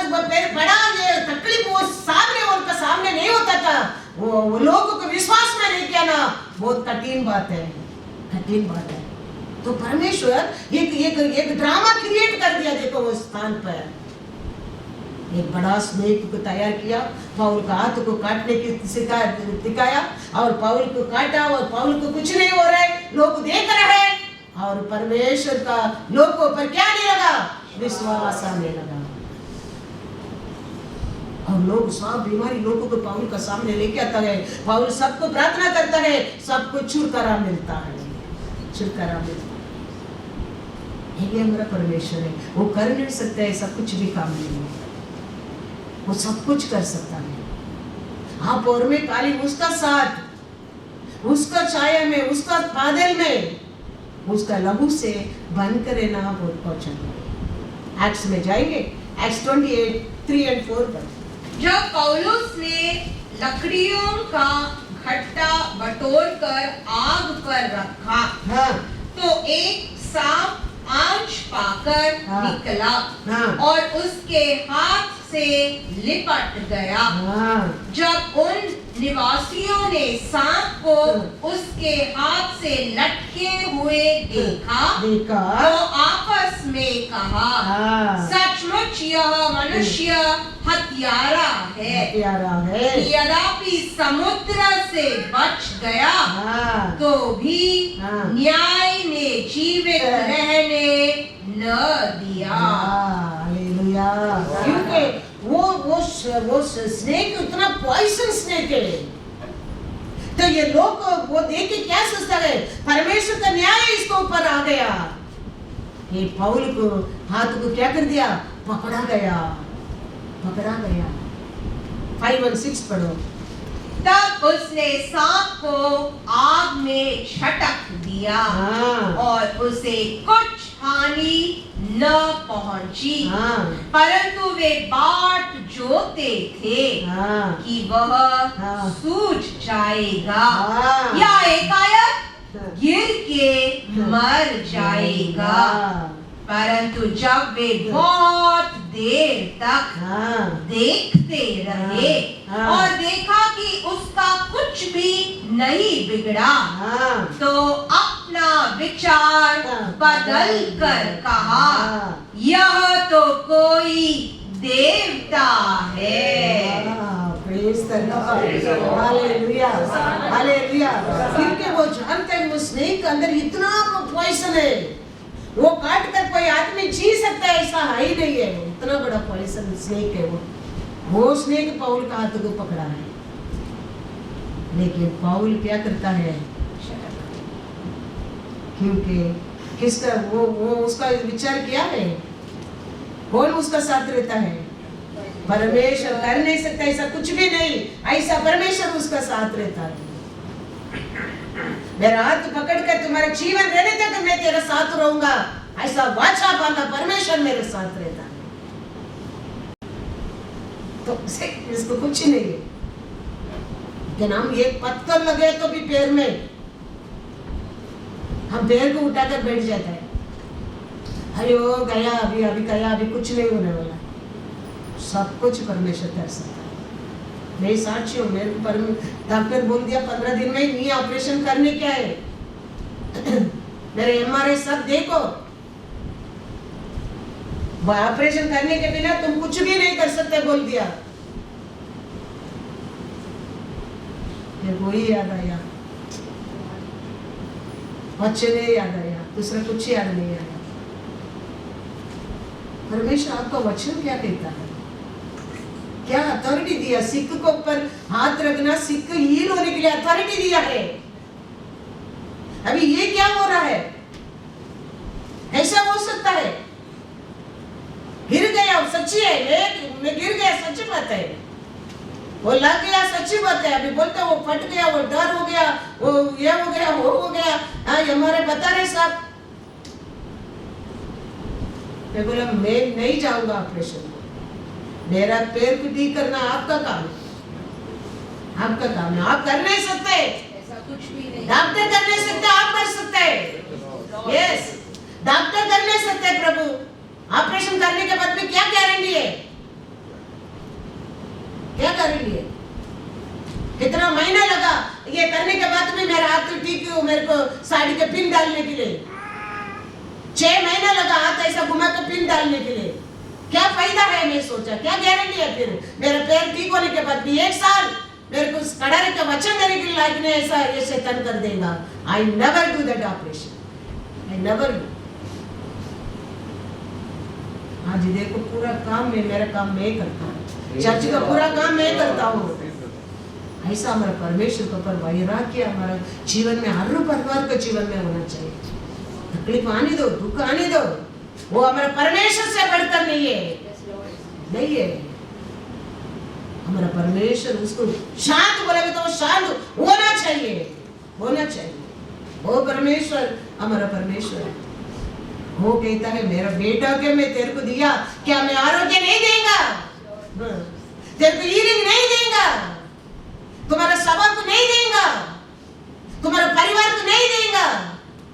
बड़ा ये तकलीफ वो सामने उनका सामने नहीं होता था। वो लोगों को विश्वास में नहीं किया ना, बहुत कठिन बात है, कठिन बात है। तो परमेश्वर एक ड्रामा क्रिएट कर दिया। देखो उस स्थान पर एक बड़ा स्नेक को तैयार किया, पौल का हाथ को काटने की दिखाया और पौल को काटा और पौल को कुछ नहीं हो रहा है, लोग देख रहे हैं। और परमेश्वर का लोगों पर क्या नहीं लगा? विश्वास आने लगा। और लोग सब बीमारी लोगों को पौल का सामने लेके आता है। पौल सबको प्रार्थना करता है, सबको छुटकारा मिलता है, छुटकारा मिलता है। ये हमारा परमेश्वर है, वो कर नहीं सकता है सब कुछ भी काम नहीं है, वो सब कुछ कर सकता है। आप और में खाली उसका साथ, उसका छाया में, उसका बादल में, उसका लहू से बन कर रहना बहुत पहुंचा। एक्ट्स में जाएंगे, एक्ट्स 28:3 और 4 पर। जब पौलुस ने लकड़ियों का घट्टा बटोर कर आग पर रखा, हाँ, तो एक सांप आंच पाकर निकला और उसके हाथ से लिपट गया। जब उन निवासियों ने सांप को उसके हाथ से लटके हुए देखा तो आपस में कहा, सचमुच यह मनुष्य हत्यारा है। यद्यपि समुद्र से बच गया तो भी न्याय ने जीवित रहने न दिया। क्योंकि वो स्नेक इतना पॉइजन स्नेक है। तो ये लोग वो देख के क्या सोचता है? परमेश्वर का न्याय इसको ऊपर आ गया। ये पौल को हाथ को क्या कर दिया? पकड़ा गया, पकड़ा गया। 5 और 6 पढ़ो। तब उसने सांप को आग में झटक दिया और उसे कुछ हानि न पहुंची, परंतु वे बाट जोते थे कि वह सूझ जाएगा या एकाएक गिर के मर जाएगा। परंतु जब वे बहुत देर तक देखते रहे और देखा कि उसका कुछ भी नहीं बिगड़ा, तो अपना विचार बदल कर कहा, यह तो कोई देवता है। Hallelujah, hallelujah. क्योंकि वो जानते हैं वो स्नेक के अंदर इतना पॉइजन है, वो काट कर कोई आदमी जी सकता है ऐसा है ही नहीं है। इतना बड़ा पॉइजन स्नेक है वो स्नेक पौल का हाथ को पकड़ा है। लेकिन पौल क्या करता है? क्योंकि किसका वो उसका विचार क्या है? कौन उसका साथ रहता है? परमेश्वर कर नहीं सकता ऐसा कुछ भी नहीं, ऐसा परमेश्वर उसका साथ रहता है। मेरा हाथ पकड़ कर तुम्हारे जीवन रहने तक मैं तेरे साथ रहूंगा, ऐसा वाचा बांधा परमेश्वर मेरे साथ रहता है। तो इसको कुछ ही नहीं है। लेकिन हम एक पत्थर लगे तो भी पैर में, हम पैर को उठाकर बैठ जाता है, अयो गया अभी, अभी गया अभी, कुछ नहीं होने वाला। सब कुछ परमेश्वर कर सकता है। मैं साक्षी हूँ, मेरे को डॉक्टर बोल दिया 15 दिन में नी ऑपरेशन करने क्या है। मेरे MRI सब देखो, ऑपरेशन करने के बिना तुम कुछ भी नहीं कर सकते बोल दिया। वही याद आया, अच्छे नहीं याद आया, दूसरा कुछ याद नहीं आया। परमेश्वर आपका वचन क्या कहता है? क्या अथॉरिटी दिया? सिख को ऊपर हाथ रखना, सिख हील होने के लिए अथॉरिटी दिया है। अभी ये क्या हो रहा है? ऐसा हो सकता है? गिर गया, सच्ची है, मैं गिर गया, सच्ची बात है। वो लग गया, सच्ची बात है। अभी बोलते वो फट गया, वो डर हो गया, वो ये हो गया, वो हो गया। हाँ, ये हमारे बता रहे साहब। मैं बोला मैं नहीं जाऊंगा ऑपरेशन को, मेरा पैर को ठीक करना आपका काम है, आपका काम है। आप कर नहीं सकते, ऐसा कुछ भी नहीं। डॉक्टर कर नहीं सकते, आप कर सकते हैं। यस, डॉक्टर कर नहीं सकते प्रभु। ऑपरेशन करने के बाद में क्या गारंटी है, क्या गारंटी है? कितना महीना लगा ये करने के बाद में मेरा हाथ ठीक हो, मेरे को साड़ी के पिन डालने के लिए 6 महीना लगा हाथ ऐसा घुमा के पिन डालने के लिए। क्या फायदा है? मैं सोचा क्या गारंटी है फिर मेरा पैर ठीक होने के बाद भी 1 साल मेरे को कड़ारे का वचन देने के लायक ने ऐसा ये शैतान कर देगा। I never do that operation, I never do. आज देखो पूरा काम में, मेरा काम मैं करता हूँ, चर्च का पूरा काम मैं करता हूँ। ऐसा हमारा परमेश्वर के ऊपर वैराग्य हमारा जीवन में, हर परिवार के जीवन में होना चाहिए। तकलीफ आने दो, दुख आने दो, वो हमारे परमेश्वर से बढ़कर नहीं है, नहीं है। हमारा परमेश्वर उसको शांत बोलेगा तो वो शांत होना चाहिए, होना चाहिए। वो परमेश्वर हमारा परमेश्वर है। वो कहता है मेरा बेटा के मैं तेरे को दिया, क्या मैं आरोग्य नहीं देगा? तेरे को हीलिंग नहीं देगा? तुम्हारा सभा को नहीं देगा? तुम्हारा परिवार को नहीं देगा?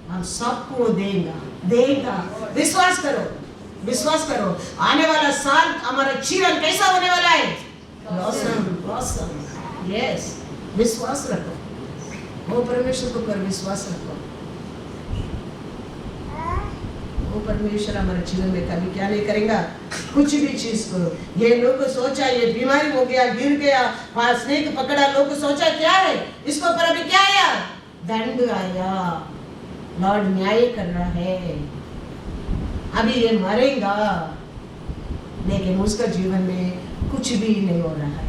हम सबको देगा, देगा। विश्वास करो, विश्वास करो। आने वाला साल हमारा जीवन कैसा होने वाला है? Awesome, awesome. Yes, विश्वास रखो, वो परमेश्वर को पर विश्वास रखो। वो परमेश्वर हमारे जीवन में कभी क्या नहीं करेगा, कुछ भी चीज को। ये लोग सोचा ये बीमारी हो गया, गिर गया, स्नेक पकड़ा, लोग सोचा क्या है इसको, पर अभी क्या आया? दंड आया। लॉर्ड न्याय कर रहा है, अभी ये मरेगा, लेकिन उसका जीवन में कुछ भी नहीं हो रहा है।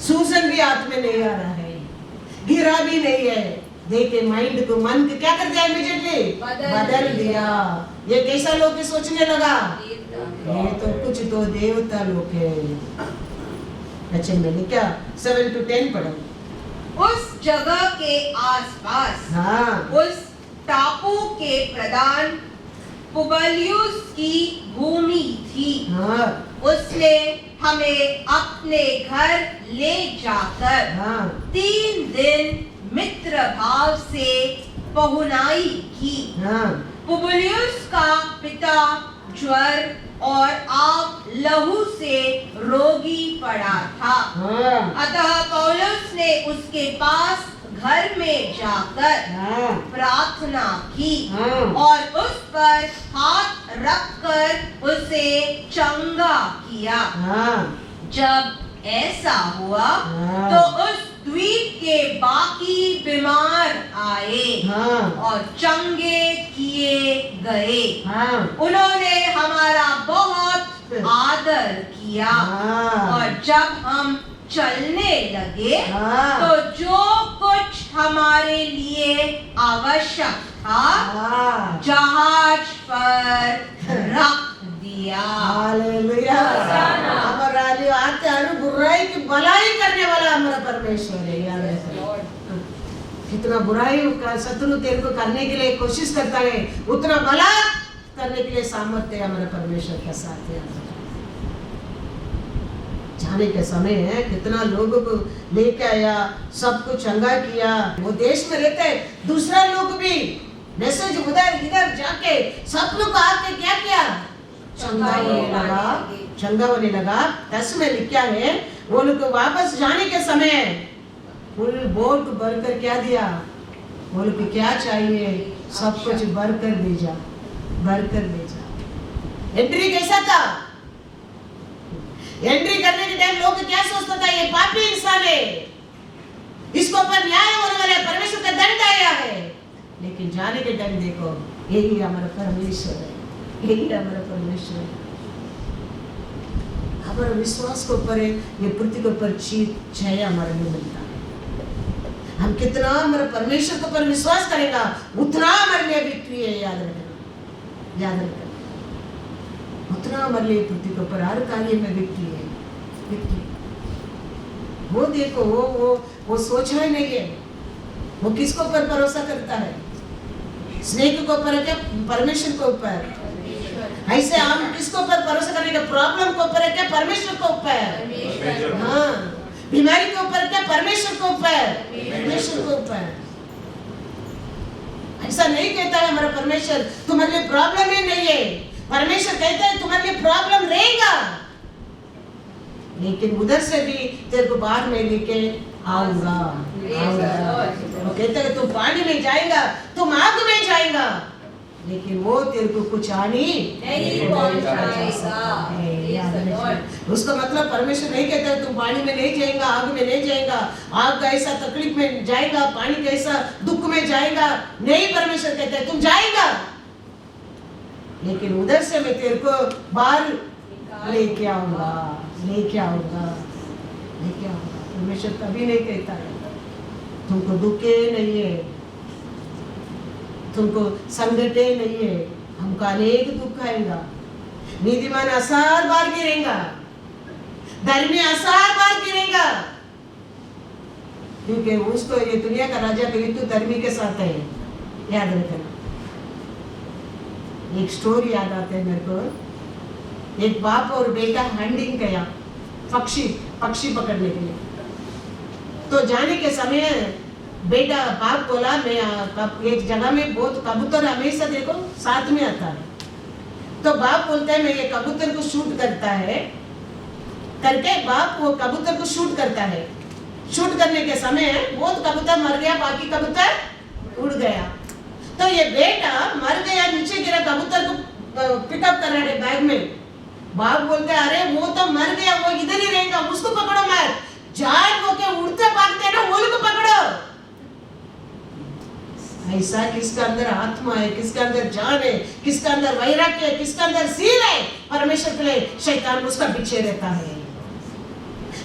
सूजन भी हाथ में नहीं आ रहा है, गिरा भी नहीं है। देखे माइंड को, मन को क्या कर दिया? इमीडिएटली बदल दिया। ये कैसा लोग सोचने लगा? ये तो कुछ तो देवता लोग है। अच्छा मैंने क्या 7 to 10 पढ़ा। उस जगह के आसपास, हाँ, उस टापू के प्रधान पुबलियुस की भूमि थी। हाँ, उसने हमें अपने घर ले जाकर हाँ, 3 दिन मित्र भाव से पहुनाई की। हाँ, पुबलियुस का पिता ज्वर और आग लहू से रोगी पड़ा था। हाँ, अतः पौलुस ने उसके पास घर में जाकर हाँ, प्रार्थना की हाँ, और उस पर हाथ रखकर उसे चंगा किया। हाँ, जब ऐसा हुआ हाँ, तो उस द्वीप के बाकी बीमार आए हाँ, और चंगे किए गए। हाँ, उन्होंने हमारा बहुत आदर किया हाँ, और जब हम चलने लगे हाँ, तो जो कुछ हमारे लिए आवश्यक था हाँ, जहाज पर रख दिया। हालेलुया। हमारा आते हैं बुराई की भलाई करने वाला हमारा परमेश्वर है। याद रखो, कितना बुराई का शत्रु तेरे को करने के लिए कोशिश करता है, उतना भला करने के लिए सामर्थ्य हमारे परमेश्वर के साथ है। जाने के समय है, कितना लोगों को लेके आया, सबको चंगा किया। वो देश में रहते हैं, दूसरा लोग भी मैसेज उधर इधर जाके सब लोग आके क्या किया? चंगा होने लगा, चंगा होने लगा। 10 में लिखा है, वो लोग को वापस जाने के समय फुल बोट भरकर क्या दिया? वो लोग को क्या चाहिए सब कुछ भरकर भेजा, भरकर भेजा। एंट्री कैसा था? एंट्री करने के टाइम लोग क्या सोचता था? ये पापी इंसान है, इसको पर न्याय होने वाला है, परमेश्वर का दंड आया है। लेकिन जाने के टाइम देखो, यही हमारा परमेश्वर है, यही हमारा परमेश्वर है। हमारा विश्वास के ऊपर है, ये पृथ्वी के ऊपर जय हमारे लिए मिलता है। हम कितना हमारे परमेश्वर के ऊपर विश्वास करेगा, उतना हमारे लिए विक्ट्री है। याद रखना, याद रखना, उतना हमारे लिए पृथ्वी के ऊपर हर कार्य में विक्ट्री है, विक्ट्री। वो देखो, वो सोचा ही नहीं है। वो किसको ऊपर भरोसा करता है? स्नेक के ऊपर है क्या? परमेश्वर के ऊपर। ऐसे हम किसको ऊपर भरोसा करेंगे? प्रॉब्लम के ऊपर है क्या? परमेश्वर के ऊपर। हाँ, बीमारी के ऊपर क्या? परमेश्वर के ऊपर। परमेश्वर के ऊपर। ऐसा नहीं कहता है हमारा परमेश्वर तुम्हारे लिए प्रॉब्लम ही नहीं है। परमेश्वर कहता है तुम्हारे लिए प्रॉब्लम रहेगा, लेकिन उधर से भी तेरे को बाहर में लेके आऊंगा। वो कहता है तुम पानी में जाएगा, तुम आग में जाएगा, लेकिन वो तेरे को कुछ हानि नहीं पहुंचाएगा। उसका मतलब परमेश्वर नहीं कहता है तुम पानी में नहीं जाएगा, आग में नहीं जाएगा, आग का ऐसा तकलीफ में जाएगा, पानी का ऐसा दुख में जाएगा। नहीं, परमेश्वर कहता है तुम जाएगा, लेकिन उधर से मैं तेरे को बाहर लेके आऊंगा, लेके आऊंगा, लेके आऊंगा। परमेश्वर कभी नहीं कहता है तुमको दुखे नहीं है, तुमको संकटे नहीं है। हमको अनेक दुख आएगा। नीतिमान 1000 बार गिरेगा, धर्मी 1000 बार गिरेगा, क्योंकि उसको ये दुनिया का राजा कभी तो धर्मी के साथ है। याद रखना। एक स्टोरी याद आता है मेरे को। एक बाप और बेटा हंटिंग गया, पक्षी पकड़ने के लिए। तो जाने के समय बेटा बाप बोला मैं एक जगह में बहुत कबूतर हमेशा देखो साथ में आता है। तो बाप बोलता है मैं ये कबूतर को शूट करता है करके बाप वो कबूतर को शूट करता है। शूट करने के समय बहुत कबूतर मर गया, बाकी कबूतर उड़ गया। तो ये बेटा मर गया, नीचे गिरा, कबूतर को पिकअप कर रहा है बैग में। बाप बोलते हैं अरे वो तो मर गया, वो इधर ही रहेगा, उसको पकड़ो मत। जान वो के उड़ते भागते ना, वो को पकड़ो। ऐसा किसके अंदर आत्मा है, किसके अंदर जान है, किसके अंदर वैराग्य है, किसके अंदर सील है, परमेश्वर के लिए शैतान उसका पीछे रहता है।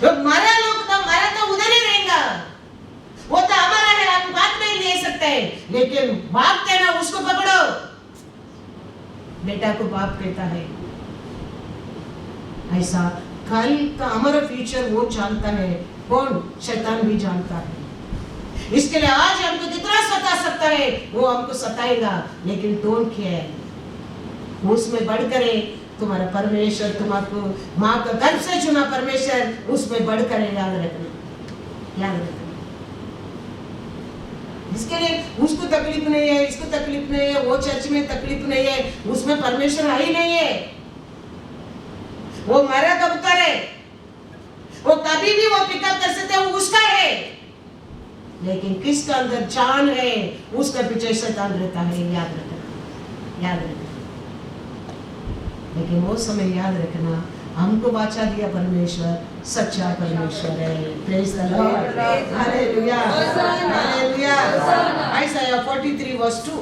तो मरा लोग तो मरा तो उधर ही रहेगा, वो तो हमारा है, हम बात नहीं ले सकते, लेकिन बाप कहना उसको पकड़ो। बेटा को बाप कहता है। ऐसा कल का हमारा फ्यूचर वो जानता है, कौन? शैतान भी जानता है। इसके लिए आज हमको जितना सता सकता है वो हमको सताएगा, लेकिन डोंट केयर। उसमें बढ़कर तुम्हारा परमेश्वर, तुम्हारे माँ का गर्भ से चुना परमेश्वर, उसमें बढ़कर याद रखना, याद रखना। इसके लिए उसको तकलीफ नहीं है, इसको तकलीफ नहीं है, वो चर्च में तकलीफ नहीं है, उसमें परमेश्वर है ही नहीं है। वो मरा कबूतर है, वो कभी भी वो पिकअप कर सकते हैं, वो उसका है, लेकिन किसका अंदर जान है उसका पीछे शैतान रहता है। याद रखना, याद रखना। लेकिन वो समय याद रखना, हमको बाचा दिया परमेश्वर, सच्चा परमेश्वर है। Praise the lord, hallelujah, hallelujah. Isaiah 43 verse 2।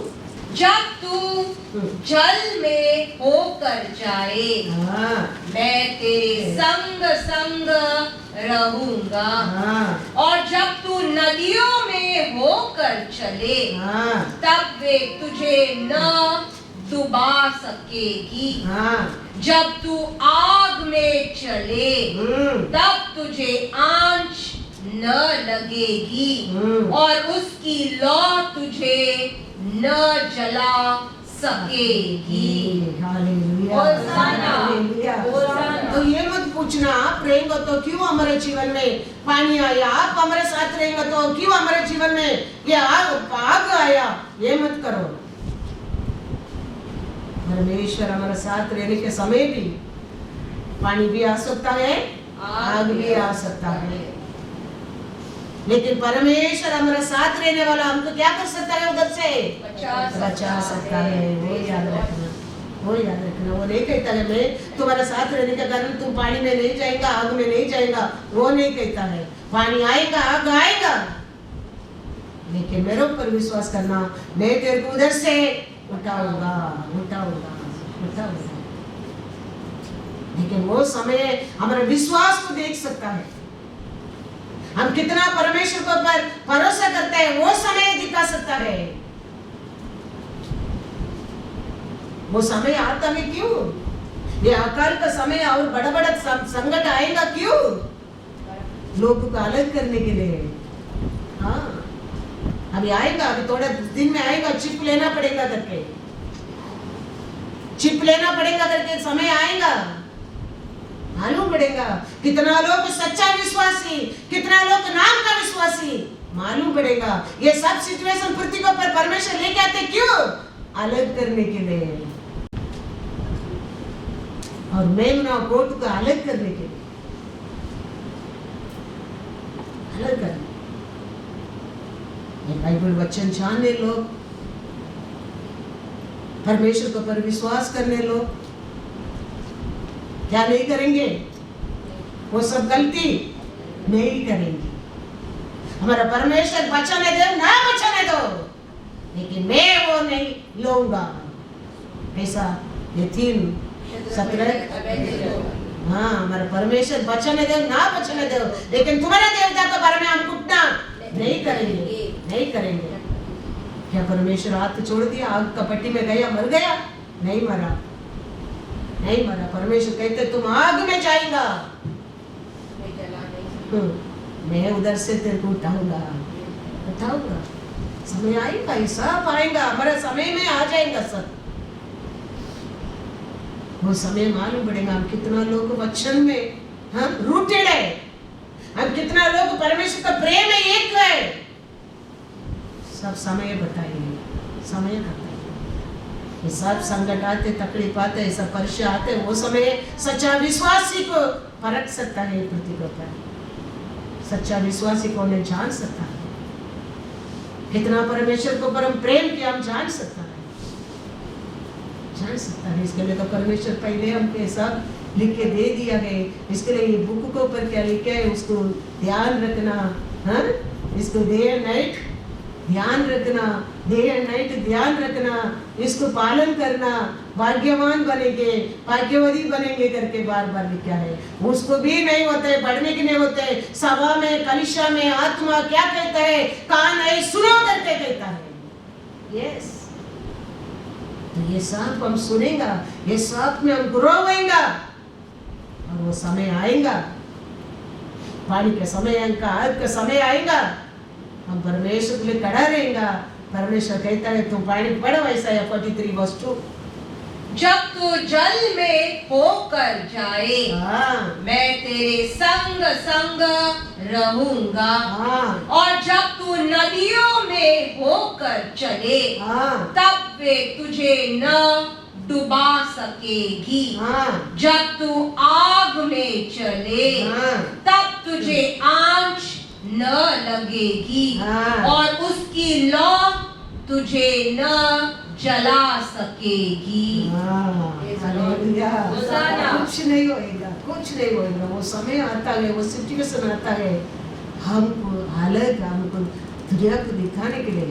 जब तू जल में होकर जाए, मैं तेरे संग संग रहूंगा, और जब तू नदियों में होकर चले, तब वे तुझे न डुबा सकेगी। जब तू आग में चले, तब तुझे आंच न लगेगी, और उसकी लौ तुझे न जला सकेगी। Hallelujah, hallelujah. तो ये मत पूछना आप रहेंगे तो क्यों हमारे जीवन में पानी आया, आप हमारे साथ रहेंगे तो क्यों हमारे जीवन में ये आग आया, ये मत करो। परमेश्वर हमारे साथ रहने के समय भी पानी भी आ सकता है, आग भी आ सकता है, लेकिन परमेश्वर हमारा साथ रहने वाला हमको क्या कर सकता है? उधर से बचा सकता है। वो याद रखना, वो याद रखना। वो नहीं कहता है मैं तुम्हारा साथ रहने के कारण तुम पानी में नहीं जाएगा, आग में नहीं जाएगा, वो नहीं कहता है। पानी आएगा, आग आएगा, लेकिन मेरे ऊपर विश्वास करना, मैं तेरे को उधर से उठाऊंगा, उठाऊंगा, उठाऊंगा। लेकिन वो समय हमारे विश्वास को देख सकता है, हम कितना परमेश्वर को पर भरोसा करते हैं, वो समय दिखा सकता है। वो समय आता है क्यों? ये अकाल का समय और बड़ा बड़ा संकट आएगा क्यों? लोगों को अलग करने के लिए। हाँ, अभी आएगा, अभी थोड़ा दिन में आएगा, चिप लेना पड़ेगा करके, चिप लेना पड़ेगा करके समय आएगा, मालूम पड़ेगा कितना लोग सच्चा विश्वासी, कितना लोग नाम का विश्वासी, मालूम पड़ेगा। ये सब सिचुएशन पृथ्वी को पर परमेश्वर लेके आते क्यों? अलग करने के लिए, और मेमना गोट को अलग करने के लिए, अलग करने। ये बाइबल वचन जानने लोग, परमेश्वर को पर विश्वास करने लोग क्या नहीं करेंगे? वो सब गलती नहीं करेंगे। हमारा परमेश्वर बचाने दो ना बचाने दो, लेकिन मैं वो नहीं लूंगा। ऐसा ये 3:17। हाँ, हमारा परमेश्वर बचाने दो ना बचाने दो, लेकिन तुम्हारे देवता के बारे में हम कुटना नहीं करेंगे, नहीं करेंगे। क्या परमेश्वर हाथ छोड़ दिया, आग कपट्टी में गया, मर गया? नहीं मरा, नहीं मरा। परमेश्वर कहते तुम आग में जाएगा, मैं उधर से तेरे को उठाऊंगा, उठाऊंगा। समय आएगा, ये सब आएगा, हमारा समय में आ जाएगा सब। वो समय मालूम पड़ेगा हम कितना लोग वचन में हम रूटेड है, हम कितना लोग परमेश्वर का प्रेम में एक है। सब समय बताइए, समय बताइए। ये सब संकट आते, तकलीफ आते, सब परीक्षा आते, वो समय सच्चा विश्वासी को परख सकता है। पृथ्वी पर सच्चा विश्वासी को उन्हें जान सकता है, कितना परमेश्वर को परम प्रेम किया हम जान सकता है, जान सकता है। इसके लिए तो परमेश्वर पहले हमके सब लिख के दे दिया है। इसके लिए ये बुक के ऊपर क्या लिखा है उसको ध्यान रखना, हाँ, इसको डे एंड नाइट ध्यान रखना, डे एंड नाइट ध्यान रखना, इसको पालन करना, भाग्यवान बनेंगे, भाग्यवती बनेंगे करके बार बार लिखा है। उसको भी नहीं होते, पढ़ने के नहीं होते, सभा में कलिशा में आत्मा क्या कहता है, कान है सुनो करके कहता है। यस, तो ये सब हम सुनेगा, ये सब में हम ग्रो होएगा, और वो समय आएगा, पानी का समय आएगा, आग का समय आएगा, हम परमेश्वर के लिए खड़ा रहेगा। परमेश्वर कहता है तुम पानी पढ़ो, ऐसा है 43:2। जब तू जल में होकर जाए, हाँ, मैं तेरे संग संग रहूंगा। हाँ, और जब तू नदियों में होकर चले, हाँ, तब वे तुझे न डुबा सकेगी। हाँ, जब तू आग में चले, हाँ, तब तुझे आंच न लगेगी, हाँ। और उसकी लौ तुझे न जला सकेगी। हाँ, हालेलुया। होशाना। कुछ नहीं होएगा, कुछ नहीं होएगा। वो समय आता है, वो सिचुएशन आता है, हमको अलग, हमको दुनिया को दिखाने के लिए।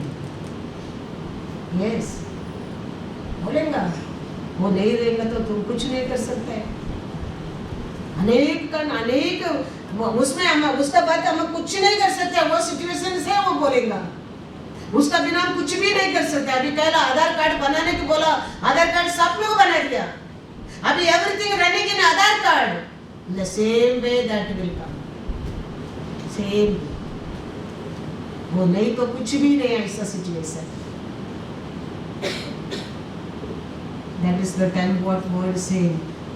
यस, बोलेगा वो नहीं रहेगा तो तुम कुछ नहीं कर सकते। अनेक उसमें हम उसका बात हम कुछ नहीं कर सकते। वो सिचुएशन से वो बोलेगा, उसका बिना हम कुछ भी नहीं कर सकते। अभी पहला आधार कार्ड बनाने को बोला, आधार कार्ड सब लोग बना दिया। अभी everything running in Aadhaar card, the same way that will come, same. वो नहीं तो कुछ भी नहीं है ऐसा situation. That is the time what word say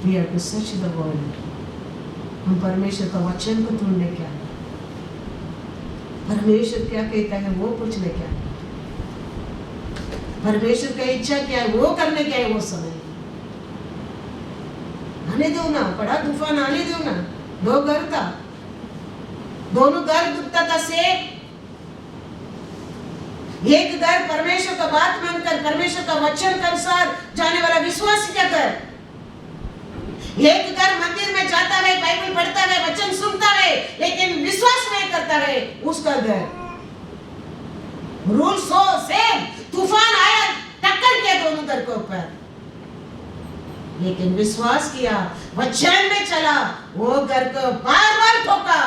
we have to search the word. हम परमेश्वर का वचन को ढूंढने क्या है, परमेश्वर क्या कहता है वो पूछने क्या है, परमेश्वर का इच्छा क्या है वो करने क्या है। वो समय आने दो ना, बड़ा तूफान आने दो ना। 2 घर था, दोनों घर डूबता था सेम। एक घर परमेश्वर का बात मानकर, परमेश्वर का वचन के अनुसार जाने वाला विश्वासी क्या कर। एक घर मंदिर में जाता है, बाइबल पढ़ता है, वचन सुनता है, लेकिन विश्वास नहीं करता है, उसका घर रूल सो सेम। तूफान आया, टक्कर किया दोनों घर के ऊपर, लेकिन विश्वास किया, वचन में चला, वो घर को बार बार ठोका,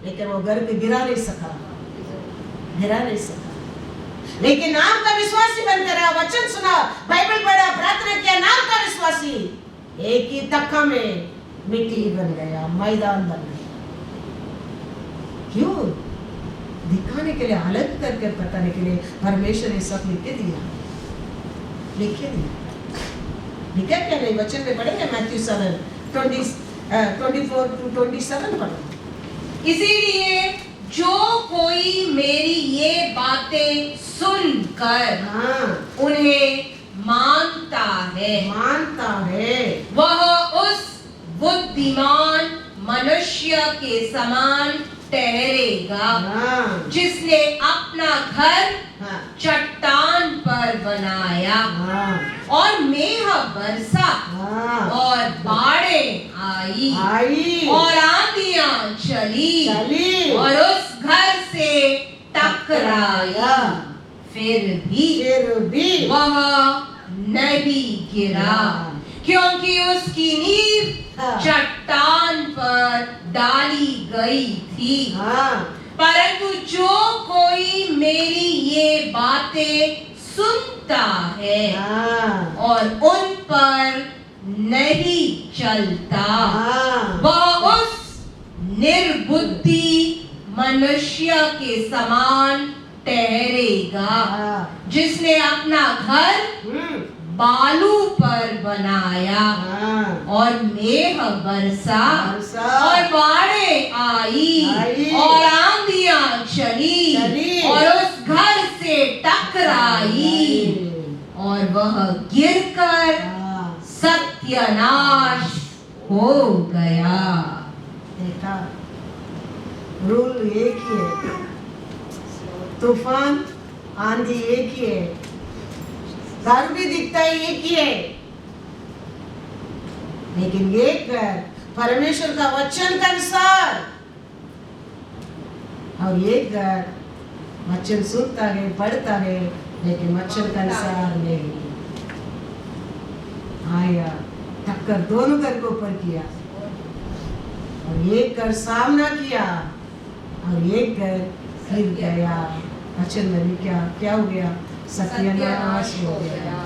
लेकिन वो घर को गिरा नहीं सका, गिरा नहीं सका। लेकिन नाम का विश्वासी बनकर रहा, वचन सुना, बाइबल पढ़ा, प्रार्थना किया, नाम का विश्वासी एक ही धक्का में मिट्टी बन गया, मैदान बन गया। क्यों? दिखाने के लिए, अलग करके बताने के लिए परमेश्वर ये सब लिख के दिया। लिखा क्या नहीं? वचन में पढ़ेंगे मैथ्यू 7:24-27 पढ़ो। इसीलिए जो कोई मेरी ये बातें सुनकर उन्हें मानता है वह उस बुद्धिमान मनुष्य के समान ठहरेगा जिसने अपना घर चट्टान पर बनाया और मेघ बरसा और बाढ़ें आई और आंधियां चली और उस घर से टकराया, फिर भी वह नहीं गिरा क्योंकि उसकी नींव चट्टान पर डाली गई थी। परंतु जो कोई मेरी ये बातें सुनता है और उन पर नहीं चलता वह उस निर्बुद्धि मनुष्य के समान ठहरेगा जिसने अपना घर बालू पर बनाया और मेघ बरसा और बाढ़ें आई और आंधियां चली और उस घर से टकराई और वह गिरकर सत्यानाश हो गया। देखा, रूल एक ही है, तूफान आंधी एक ही है, घर भी दिखता है एक ही है, लेकिन एक घर परमेश्वर का वचन के अनुसार और एक घर वचन सुनता है, पढ़ता है, लेकिन वचन के अनुसार नहीं। आया टक्कर दोनों घर को ऊपर किया और एक घर सामना किया और एक घर गिर गया। वचन में क्या हो गया? सत्यानाश हो गया।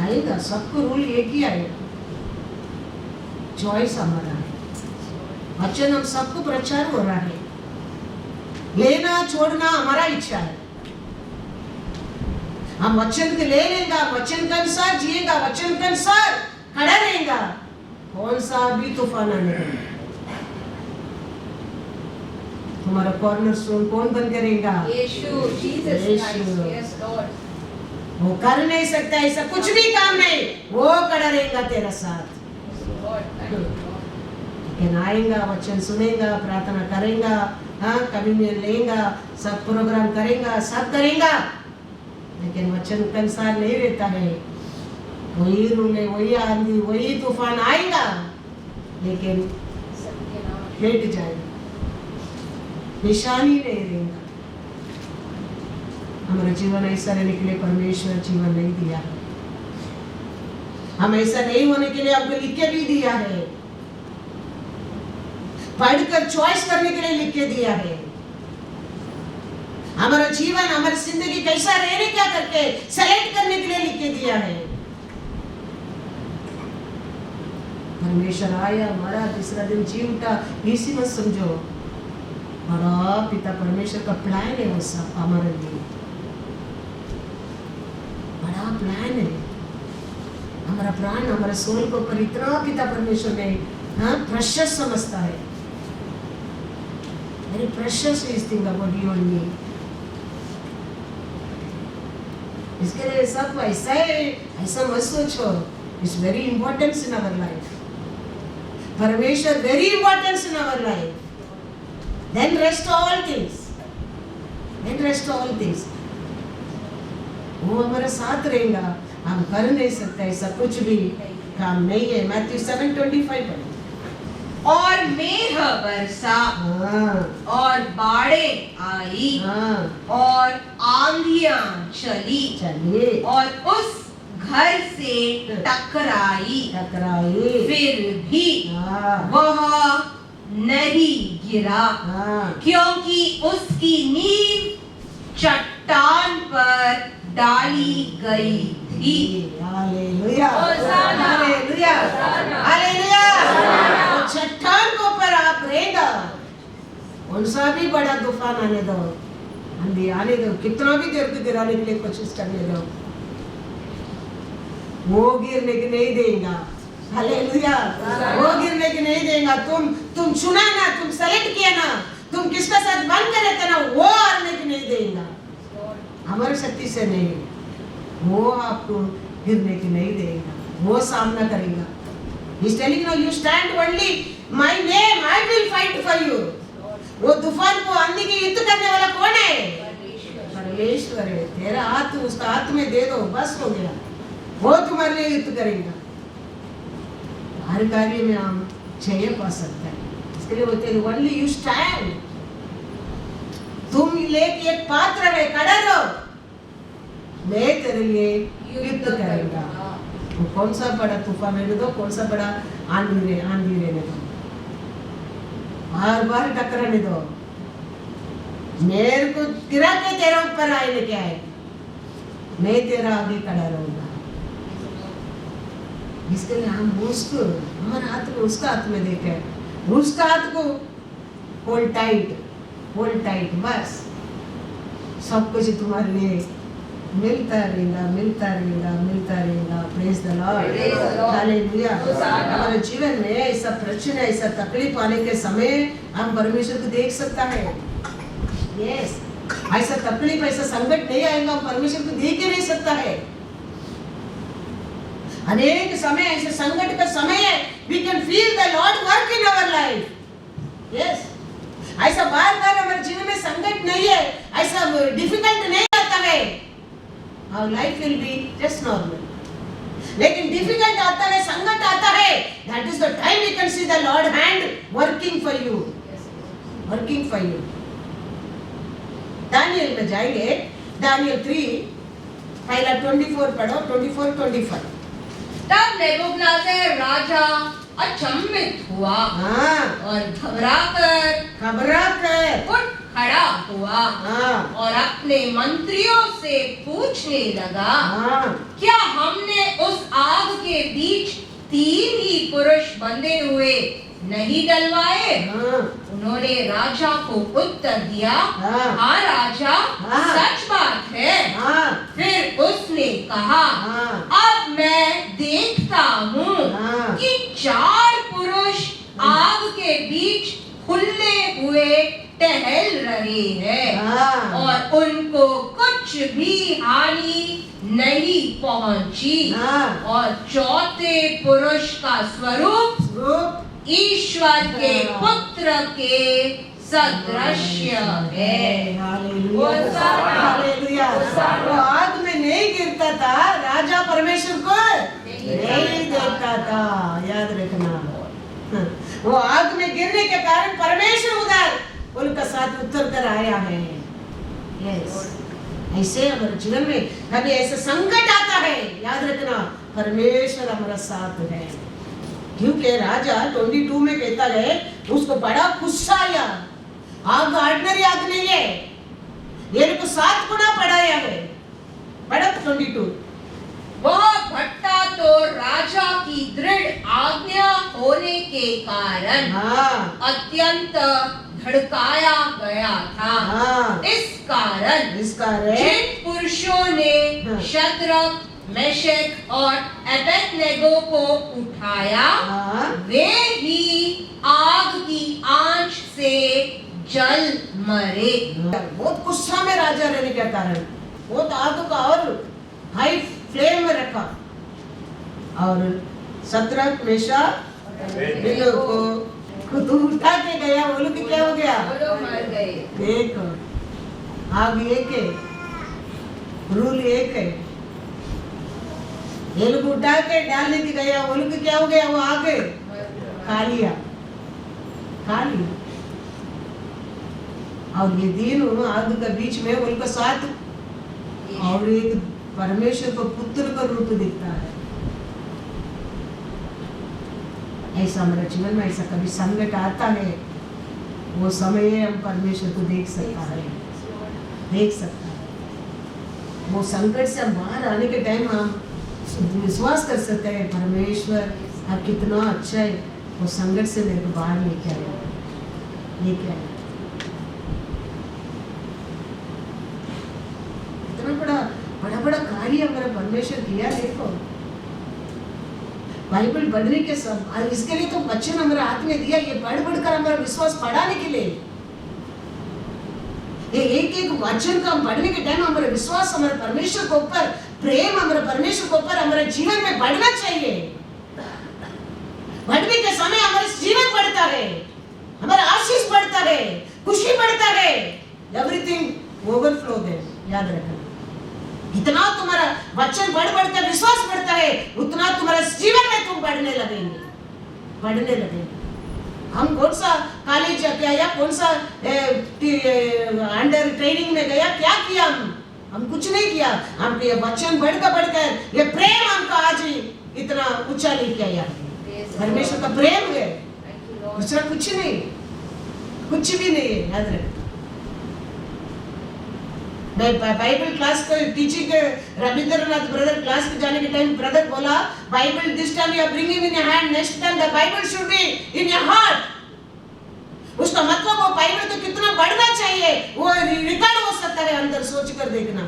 आएगा, सबको रूल एक ही आएगा, चॉइस हमारा है। वचन हम सबको प्रचार हो रहा है, लेना छोड़ना हमारा इच्छा है। हम वचन के ले लेगा, वचन के अनुसार जिएगा, वचन के अनुसार खड़ा रहेगा, कौन सा भी तूफान आने का तुम्हारा कॉर्नर स्टोन कौन बन करेगा? यीशु, जीसस क्राइस्ट। Yes Lord. वो कर नहीं सकता ऐसा कुछ भी काम नहीं, वो खड़ा रहेगा तेरा साथ। लेकिन आएगा, वचन सुनेगा, प्रार्थना करेगा, कम्युनियन लेगा, सब प्रोग्राम करेगा, सब करेगा, लेकिन वचन के अनुसार नहीं रहता है। वही रूल है, वही आंधी, वही तूफान आएगा, लेकिन लेट जाएगा, निशानी नहीं रहेगा। हमारा जीवन ऐसा रहने के लिए परमेश्वर जीवन नहीं दिया है। हम ऐसा नहीं होने के लिए आपको लिख के भी दिया है, पढ़कर चॉइस करने के लिए लिख के दिया है। हमारा जीवन, हमारी जिंदगी कैसा रहने क्या करके सेलेक्ट करने के लिए लिख के दिया है। परमेश्वर आया, मरा, तीसरा दिन जी उठा, इसी मत समझो। बड़ा पिता परमेश्वर का प्लान है वो सब हमारे लिए, बड़ा प्लान है। हमारा प्राण, हमारे सोल को पर इतना पिता परमेश्वर ने प्रेशियस समझता है। Very precious is thing about you and me. इसके लिए सब ऐसा है, ऐसा मत सोचो। It's very importance in our life. परमेश्वर very importance in our life. Then rest all things. Then rest all things. वो हमारे साथ रहेगा, हम कर नहीं सकते ऐसा कुछ भी काम नहीं है। मैथ्यू 7:25 पर और मेघ बरसा और बाढ़ें आई और आंधियां चली और उस घर से टकराई, फिर भी वह नहीं गिरा क्योंकि उसकी नींव चट्टान पर डाली गई थी। Hallelujah, hallelujah, hallelujah. चट्टान के ऊपर आप रहेगा, कौन सा भी बड़ा तूफान आने दो, आंधी आने दो, कितना भी देर को गिराने के लिए कोशिश करने दो, वो गिरने की नहीं देगा। हालेलुया, वो गिरने की नहीं देगा। तुम चुना ना, तुम सेलेक्ट किया ना, तुम किसका साथ बन कर रहते ना, वो हारने की नहीं देगा। हमारी शक्ति से नहीं, वो आपको गिरने की नहीं देगा, वो सामना करेगा। He's telling you, you stand only my name, I will fight for you. वो तूफान को आंधी की युद्ध करने वाला कौन है? परमेश्वर है। तेरा हाथ उसका हाथ में दे दो, बस हो गया, वो तुम्हारे लिए युद्ध करेगा। हर कार्य में हम जय पा सकते हैं। इसके लिए बोलते हैं only you stand. तुम लेके एक पात्र में खड़ा रहो, मैं तेरे लिए युद्ध करेगा। वो कौन सा बड़ा तूफान रहने दो, कौन सा बड़ा आंधी रहने दो, बार बार टकराने दो, मेरे को गिरा के तेरे ऊपर आए लेके आए, मैं तेरा आगे खड़ा रहूंगा। इसके लिए हम उसको, हमारे हाथ को उसका हाथ में देखे, उसका हाथ को होल्ड टाइट, बस सब कुछ तुम्हारे लिए मिलता रहेगा, मिलता रहेगा, मिलता रहेगा। Praise the lord, hallelujah. हमारे जीवन में ऐसा प्रश्न, ऐसा तकलीफ आने के समय हम परमेश्वर को देख सकता है। यस, ऐसा तकलीफ, ऐसा संकट नहीं आएगा, हम परमेश्वर को देख ही नहीं सकता है। अनेक समय ऐसे संकट का समय है, we can feel the Lord work in our life. Yes, ऐसा बार बार हमारे जीवन में संकट नहीं है, ऐसा डिफिकल्ट नहीं आता है, our life will be just normal. लेकिन डिफिकल्ट आता है, संकट आता है, that is the time we can see the Lord hand working for you, working for you. Daniel में जाएंगे, दानियल 3 पहला 24 पढ़ो, 24-25। तब नेबूकदनेस्सर राजा अचंभित हुआ और घबराकर उठ खड़ा हुआ और अपने मंत्रियों से पूछने लगा, क्या हमने उस आग के बीच 3 ही पुरुष बंधे हुए नहीं डलवाए? उन्होंने राजा को उत्तर दिया, हाँ राजा, सच बात है। फिर उसने कहा, अब मैं देखता हूँ कि 4 पुरुष आग के बीच खुले हुए टहल रहे हैं और उनको कुछ भी हानि नहीं पहुंची। और चौथे पुरुष का स्वरूप ईश्वर के पुत्र के सदृश्य है। हालेलुया। वो आग में नहीं गिरता था, राजा परमेश्वर को नहीं देखता था, याद रखना। वो आग में गिरने के कारण परमेश्वर उधर उनका साथ उतर कर आया है। यस, ऐसे हमारे जीवन में कभी ऐसा संकट आता है, याद रखना परमेश्वर हमारा साथ है। क्योंकि राजा 22 में कहता है उसको बड़ा गुस्सा आया। आग ऑर्डिनरी आग नहीं है, ये को 7 गुना बढ़ाया है। बड़ा 22 वह भट्टा तो राजा की दृढ़ आज्ञा होने के कारण अत्यंत धड़काया गया था। इस कारण जिन पुरुषों ने शद्रक, मेशक और अबेदनेगो को उठाया, वे ही आग की आंच से जल मरे। बहुत गुस्सा में राजा रहने के कारण बहुत आग का और हाई फ्लेम में रखा, और शद्रक, मेशक, अबेदनेगो को तो उठा के गया। वो लोग क्या हो गया? वो लोग मर गए। देखो, आग एक है, रूल एक है। ये लोग उठा के डालने की गया, वो लोग क्या हो गया? वो आगे खा लिया। और ये तीनों आग के बीच में उनका साथ, और एक परमेश्वर को पुत्र का रूप दिखता है। ऐसा हमारे जीवन में ऐसा कभी संकट आता है, वो समय हम परमेश्वर को देख सकता है। वो संकट से हम बाहर आने के टाइम हम विश्वास कर सकते हैं, परमेश्वर आप कितना अच्छा है, वो संकट से मेरे को बाहर लेके आया। बड़ा बड़ा कार्य हमारा परमेश्वर किया। देखो बाइबल पढ़ने के सब, इसके लिए तो वचन हमारे हाथ में दिया, ये पढ़ कर हमारा विश्वास बढ़ाने के लिए। ये एक एक वचन का हम पढ़ने के टाइम हमारा विश्वास हमारे परमेश्वर के ऊपर, प्रेम हमारे परमेश्वर के ऊपर हमारे जीवन में बढ़ना चाहिए। बढ़ने के समय हमारा जीवन बढ़ता है, हमारा आशीष बढ़ता है, खुशी बढ़ता है, एवरीथिंग ओवरफ्लो है। याद रखना, जितना तुम्हारा वचन बढ़कर विश्वास बढ़ता है, उतना तुम्हारे जीवन में तुम बढ़ने लगेंगे। हम कौन सा कॉलेज गया या कौन सा अंडर ट्रेनिंग में गया, क्या किया? हम कुछ नहीं किया। हम ये वचन बढ़कर ये प्रेम हमको आज इतना ऊंचा लेके आया। परमेश्वर का प्रेम है, दूसरा कुछ नहीं, कुछ भी नहीं है। याद रखना, मैं बाइबल क्लास को टीचिंग रविंद्रनाथ ब्रदर क्लास में जाने के टाइम ब्रदर बोला, Bible this time you are bringing in your hand, next time the Bible should be in your heart. उसका मतलब वो बाइबल तो कितना बढ़ना चाहिए, वो रिकॉर्ड हो सकता है अंदर, सोच कर देखना।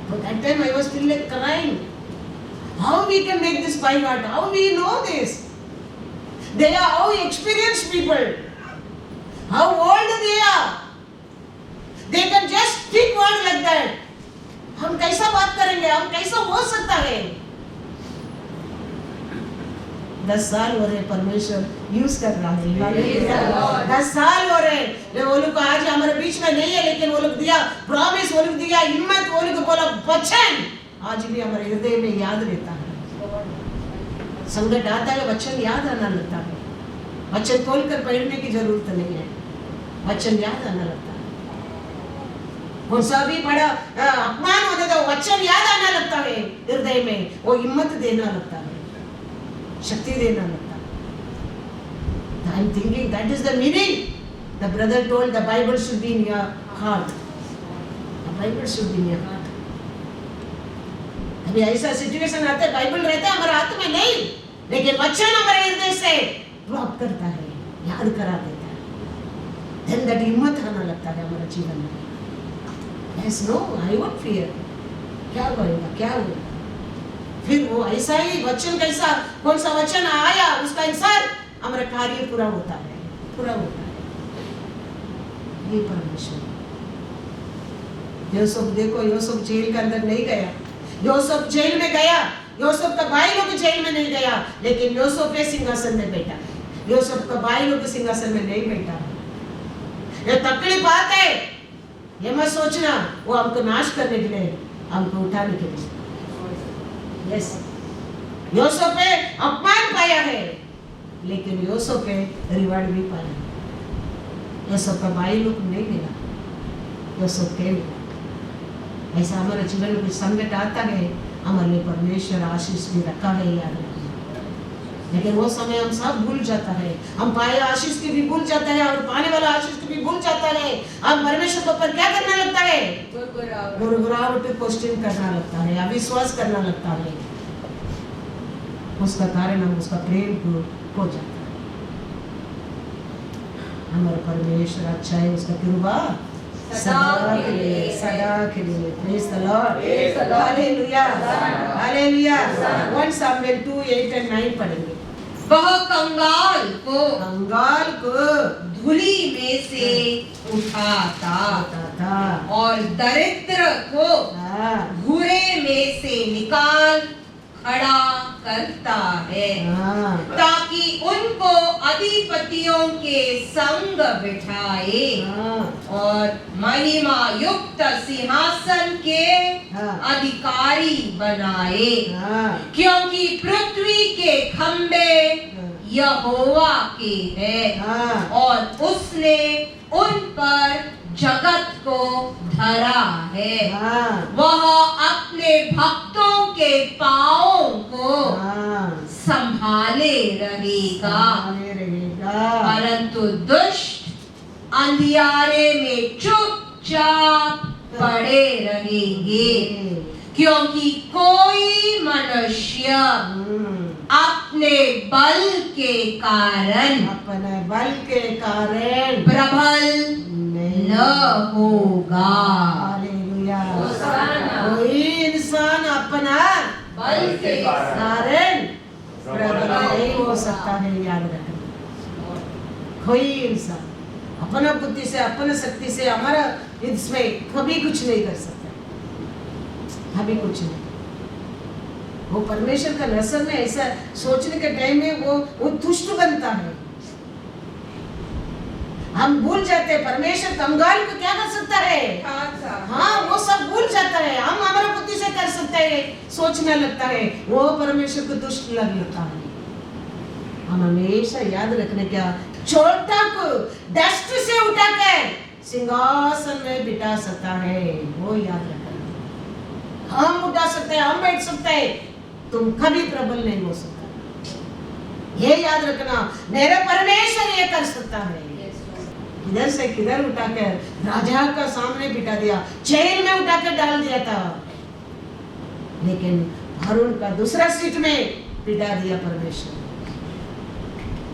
तो that time I was still like crying, how we can make this by heart, how we know this, they are how experienced people, how old they are, they can just speak word like that. हम कैसा बात करेंगे, हम कैसा हो सकता है? 10 साल हो रहे परमेश्वर यूज कर रहा है। 10 साल हो रहे, वो लोग आज हमारे बीच में नहीं है, लेकिन वो लोग दिया प्रॉमिस, वो लोग दिया हिम्मत, वो लोग बोला वचन आज भी हमारे हृदय में याद रहता है। संकट आता है, वचन याद आना लगता है। वचन खोल कर पढ़ने की जरूरत नहीं है, वचन याद आना लगता है। कौन सा भी बड़ा अपमान होता है, वचन याद आना लगता है हृदय में, वो हिम्मत देना लगता है, शक्ति देना लगता है। I am thinking that is the meaning. The brother told the Bible should be in your heart. The Bible should be in your heart. अभी ऐसा सिचुएशन आता है, बाइबल रहता है हमारे हाथ में नहीं, लेकिन वचन हमारे हृदय से ड्रॉप करता है, याद करा देता है। Then that हिम्मत आना लगता है हमारे जीवन में। Yes, no, I won't fear. क्या होगा, क्या होगा? फिर वो ऐसा ही वचन कैसा, कौन सा वचन आया उसका अनुसार हमारा कार्य पूरा होता है। ये परमेश्वर। यूसुफ देखो, यूसुफ जेल के अंदर नहीं गया, यूसुफ जेल में गया, यूसुफ का भाई लोग जेल में नहीं गया, लेकिन यूसुफ के सिंहासन में बैठा। यूसुफ का भाई लोग सिंहासन में नहीं बैठा। ये तकड़ी बात है, ये मत सोचना वो हमको नाश करने के लिए, हमको उठाने के लिए। यस, यूसुफ पे अपमान पाया है, लेकिन यूसुफ पे रिवार्ड भी पाया। यूसुफ का भाई लोग नहीं मिला, यूसुफ के मिला। ऐसा हमारे जीवन में कुछ संकट आता है, हमारे लिए परमेश्वर आशीष भी रखा है, याद रखना। लेकिन वो समय हम सब भूल जाता है, हम पाए आशीष की भी भूल जाता है, और पाने वाला आशीष की भी भूल जाता है। हम परमेश्वर के ऊपर क्या करने लगता है? गुरगुराहट, क्वेश्चन करना लगता है, अविश्वास करना लगता है। उसका कारण हम उसका प्रेम को खो जाता है। हमारा परमेश्वर अच्छा है, उसका कृपा सदा के लिए। Praise the Lord. Hallelujah. Hallelujah. 1 Samuel 2:8 and 9 पढ़ेंगे। वह कंगाल को धूली में से उठाता और दरिद्र को भूरे में से निकाल खड़ा करता है, ताकि उनको अधिपतियों के संग बिठाए और महिमा युक्त सिंहासन के अधिकारी बनाए, क्योंकि पृथ्वी के खंबे यहोवा के हैं और उसने उन पर जगत को धरा है। वह अपने भक्तों के पांवों को संभाले रहेगा, परंतु दुष्ट अंधियारे में चुपचाप पड़े रहेंगे, क्योंकि कोई मनुष्य अपने बल के कारण प्रबल न होगा। कोई इंसान अपना बल के कारण प्रबल नहीं हो सकता है, याद रखना। कोई इंसान अपना बुद्धि से अपना शक्ति से हमारा इसमें कभी कुछ नहीं कर सकता, कभी कुछ नहीं। वो परमेश्वर का नजर में ऐसा सोचने के टाइम में वो दुष्ट बनता है। हम भूल जाते हैं परमेश्वर कंगाल को क्या कर सकता है, हाँ वो सब भूल जाता है। हम हमारा बुद्धि से कर सकते हैं, सोचने लगता है, वो परमेश्वर को दुष्ट लगता है। हम हमेशा याद रखने क्या, छोटा को डस्ट से उठाकर सिंहासन में बिठा सकता है, वो याद रखना। हम उठा सकते हैं, हम बैठ सकते हैं, तुम कभी प्रबल नहीं हो सकता, ये याद रखना। मेरा परमेश्वर ये कर सकता है। इधर से किधर उठाकर राजा का सामने बिठा दिया, जेल में उठाकर डाल दिया था, लेकिन हारून का दूसरा सीट में बिठा दिया परमेश्वर।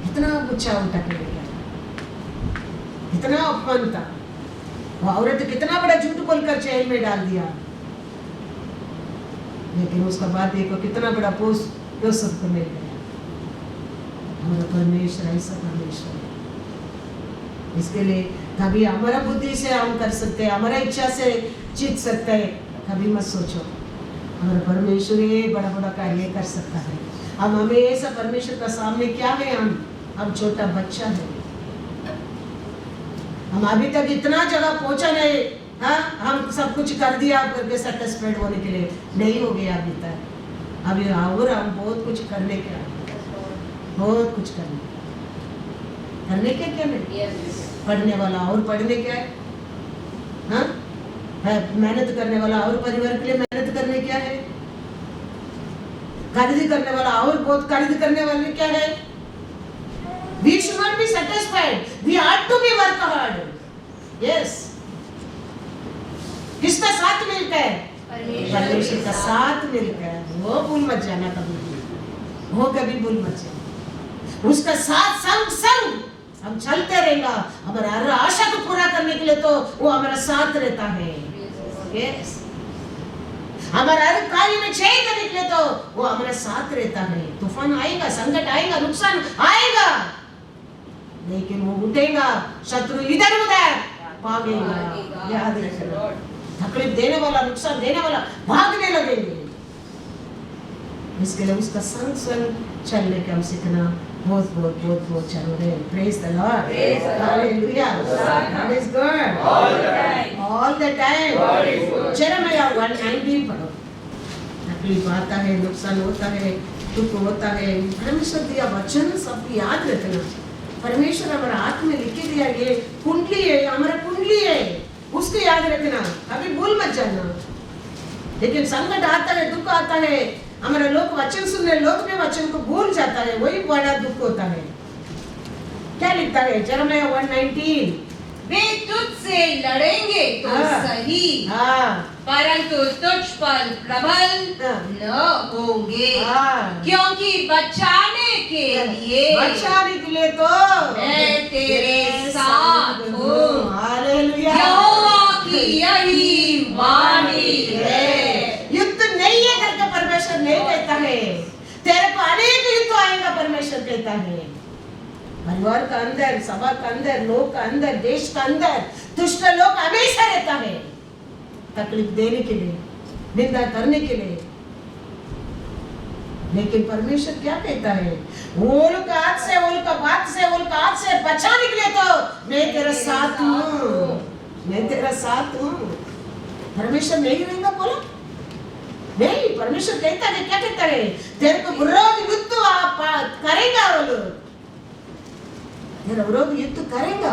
इतना ऊंचा उठा के लेके आया, इतना अपमान था। वो औरत कितना बड़ा झूठ बोलकर जेल में डाल दिया, लेकिन उसका बाद देखो कितना बड़ा पोस्ट यूसुफ को मिल गया। हमारा परमेश्वर ऐसा परमेश्वर है। इसके लिए कभी हमारा बुद्धि से हम कर सकते हैं, हमारा इच्छा से जीत सकते हैं, कभी मत सोचो हमारा परमेश्वर ये बड़ा बड़ा कार्य कर सकता है। हम हमेशा परमेश्वर का सामने क्या है, हम छोटा बच्चा है। हम अभी तक इतना जगह पहुंचा नहीं, हाँ हम सब कुछ कर दिया करके सेटिस्फाइड होने के लिए नहीं हो गया अभी तक। अभी और हम बहुत कुछ करने के, बहुत कुछ करने के क्या नहीं। पढ़ने वाला और पढ़ने क्या है, हाँ मेहनत करने वाला और परिवार के लिए मेहनत करने क्या है, खरीदी करने वाला और बहुत खरीद करने वाले क्या है। We should not be satisfied. We have to be work hard. Yes. किसका साथ मिलता है, परमेश्वर का साथ मिलता है। वो भूल मत जाना कभी, वो कभी भूल मत जाना। उसका साथ संग संग हम चलते रहेगा। हमारा हर आशा को पूरा करने के लिए तो वो हमारा साथ रहता है। Yes. हमारा हर कार्य में जय करने के लिए तो वो हमारा साथ रहता है। तूफान आएगा, संकट आएगा, नुकसान आएगा, लेकिन वो उठेगा, शत्रु इधर उधर भागेगा। याद रखना, तकलीफ देने वाला, नुकसान देने वाला भागने लगेंगे। इसके लिए उसका संग संग चलने का हम सीखना बहुत बहुत बहुत बहुत जरूरी है। Praise the lord, hallelujah, God is good all the time. यिर्मयाह 1:19 पढ़ो। तकलीफ आता है, नुकसान होता है, दुख होता है, परमेश्वर दिया वचन सब याद रखना। परमेश्वर हमारा हाथ में लिख दिया, ये कुंडली है, हमारा कुंडली है, उसको याद रखना, कभी भूल मत जाना। लेकिन संकट आता है, दुख आता है, हमारा लोग वचन सुनने, लोग में वचन को भूल जाता है, वही बड़ा दुख होता है। क्या लिखता है यिर्मयाह 1:19, वे तुझसे लड़ेंगे तो सही, परंतु तुझ पर प्रबल न होंगे, क्योंकि बचाने के लिए तो मैं तेरे साथ हूँ। हालेलुया, यहोवा की यही वाणी है। युद्ध नहीं है करके परमेश्वर नहीं कहता है, तेरे को अनेक युद्ध आएगा परमेश्वर कहता है। परिवार का अंदर, सभा का अंदर, लोग का अंदर, देश का अंदर दुष्ट लोग हमेशा रहता है, तकलीफ देने के लिए, निंदा करने के लिए। लेकिन परमेश्वर क्या कहता है, वो लोग का हाथ से, वो लोग का बात से, वो लोग का हाथ से बचाने के लिए तो मैं तेरा साथ हूँ, मैं तेरा साथ हूँ। परमेश्वर नहीं रहेगा बोला नहीं, परमेश्वर कहता है, क्या कहता है, तेरे को विरोध युद्ध करेगा, वो लोग तेरा विरोध युद्ध करेगा,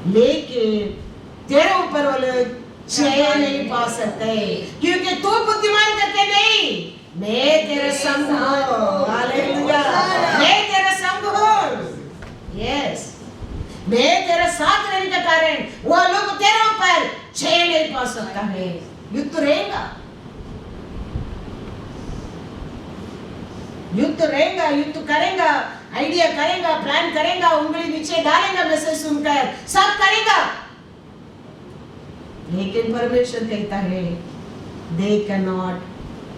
लेकिन तेरे ऊपर वो लोग जय नहीं पा सकते, क्योंकि तू बुद्धिमान करके नहीं, मैं तेरे संग हूँ। हालेलुया, मैं तेरे संग हूँ। यस, मैं तेरे साथ रहने के कारण वो लोग तेरे ऊपर जय नहीं पा सकता है। युद्ध रहेगा, युद्ध रहेगा, युद्ध करेगा, आइडिया करेगा, प्लान करेगा, उंगली नीचे डालेगा, मैसेज सुनकर सब करेगा। लेकिन परमेश्वर कहता है they cannot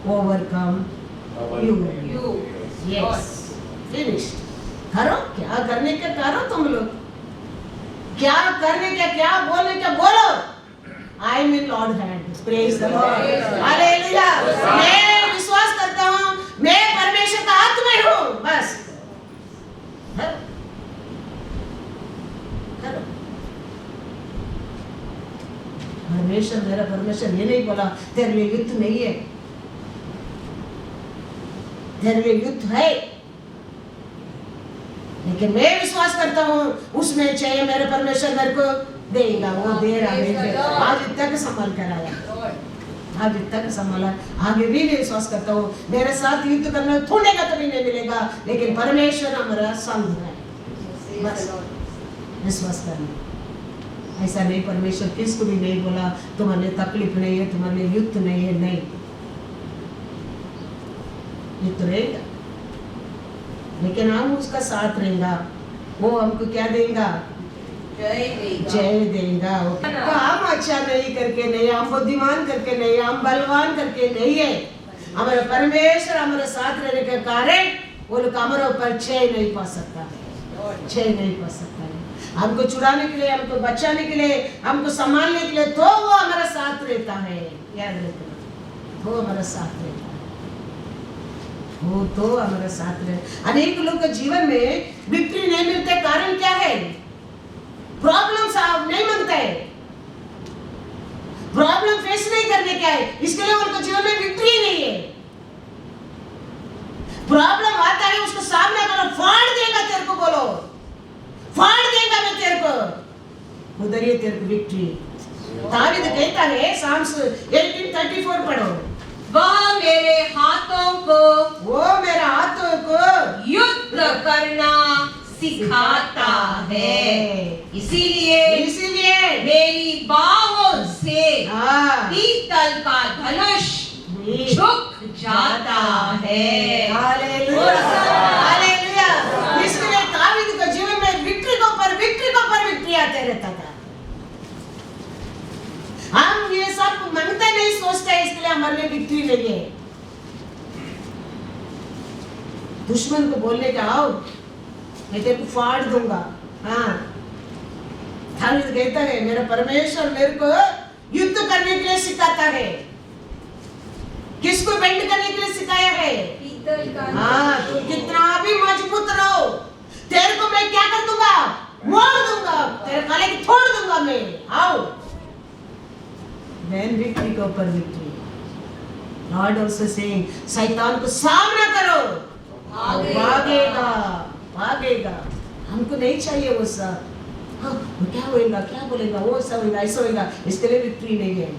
overcome you. Yes, finished. करो, क्या करने का करो तुम लोग, क्या करने का, क्या बोलने का बोलो. I am in Lord hand. Praise the Lord. Hallelujah. मैं विश्वास करता हूँ, मैं परमेश्वर का हाथ में हूँ. बस करो. परमेश्वर, मेरा परमेश्वर ये नहीं बोला तेरे लिए युद्ध नहीं है, तेरे लिए युद्ध है, लेकिन मैं विश्वास करता हूँ उसमें चाहिए मेरे परमेश्वर मेरे को देगा. वो दे रहा है. आज तक संभाल कर आया, आज तक संभाला. आगे भी मैं विश्वास करता हूँ मेरे साथ युद्ध करना थोड़े का तो भी नहीं मिलेगा, लेकिन परमेश्वर हमारा संग है. बस विश्वास करना. ऐसा नहीं, परमेश्वर किसको भी नहीं बोला तुम्हारे लिए तकलीफ नहीं है, तुम्हारे लिए युद्ध नहीं है. नहीं, युद्ध रहेगा, लेकिन हम उसका साथ रहेगा. वो हमको क्या देगा? जय देगा. तो हम अच्छा नहीं करके नहीं, हम बुद्धिमान करके नहीं, हम बलवान करके नहीं है. हमारे परमेश्वर हमारे साथ रहने के कारण वो लोग हमारे ऊपर छह नहीं पा सकता, छह नहीं पा सकता है. हमको चुराने के लिए, हमको बचाने के लिए, हमको संभालने के लिए तो वो हमारा साथ रहता है. याद रखना, वो हमारा साथ रहता है, वो तो हमारा साथ रहे. अनेक लोग के जीवन में विक्ट्री नहीं मिलते, कारण क्या है? प्रॉब्लम नहीं मानते हैं, प्रॉब्लम फेस नहीं करने क्या है, इसके लिए उनके जीवन में विक्ट्री नहीं है. प्रॉब्लम आता है उसको सामने करो, फाड़ देगा तेरे को, बोलो फाड़ देगा मैं तेरे को, उधर ये तेरे को विक्ट्री. दावीद कहता है साम्स 18:34 पढ़ो. वह मेरे हाथों को, वो मेरा हाथों को युद्ध करना सिखाता है, इसीलिए मेरी बाहों से पीतल का धनुष झुक जाता है. Hallelujah, hallelujah. इसलिए दावीद के जीवन में विक्ट्री को पर विक्ट्री आते रहता था. हम ये सब मांगते नहीं, सोचते हैं इसके लिए हमारे लिए विक्ट्री नहीं है. दुश्मन को बोलने का, आओ मैं तेरे को फाड़ दूंगा. हाँ, दावीद कहता है मेरा परमेश्वर मेरे को युद्ध करने के लिए सिखाता है. किसको बेंड करने के लिए सिखाया है? हाँ, तू कितना भी मजबूत रहो, तेरे को मैं क्या कर दूंगा? मोड़ दूंगा, तेरे गले की तोड़ दूंगा मैं. आओ, When victory को पर victory. Lord also saying, शैतान को सामना करो, भागेगा, भागेगा. हमको नहीं चाहिए वो सब. हाँ, क्या होएगा, क्या बोलेगा, वो सब होएगा, ऐसा होएगा, इसके लिए विक्ट्री नहीं है.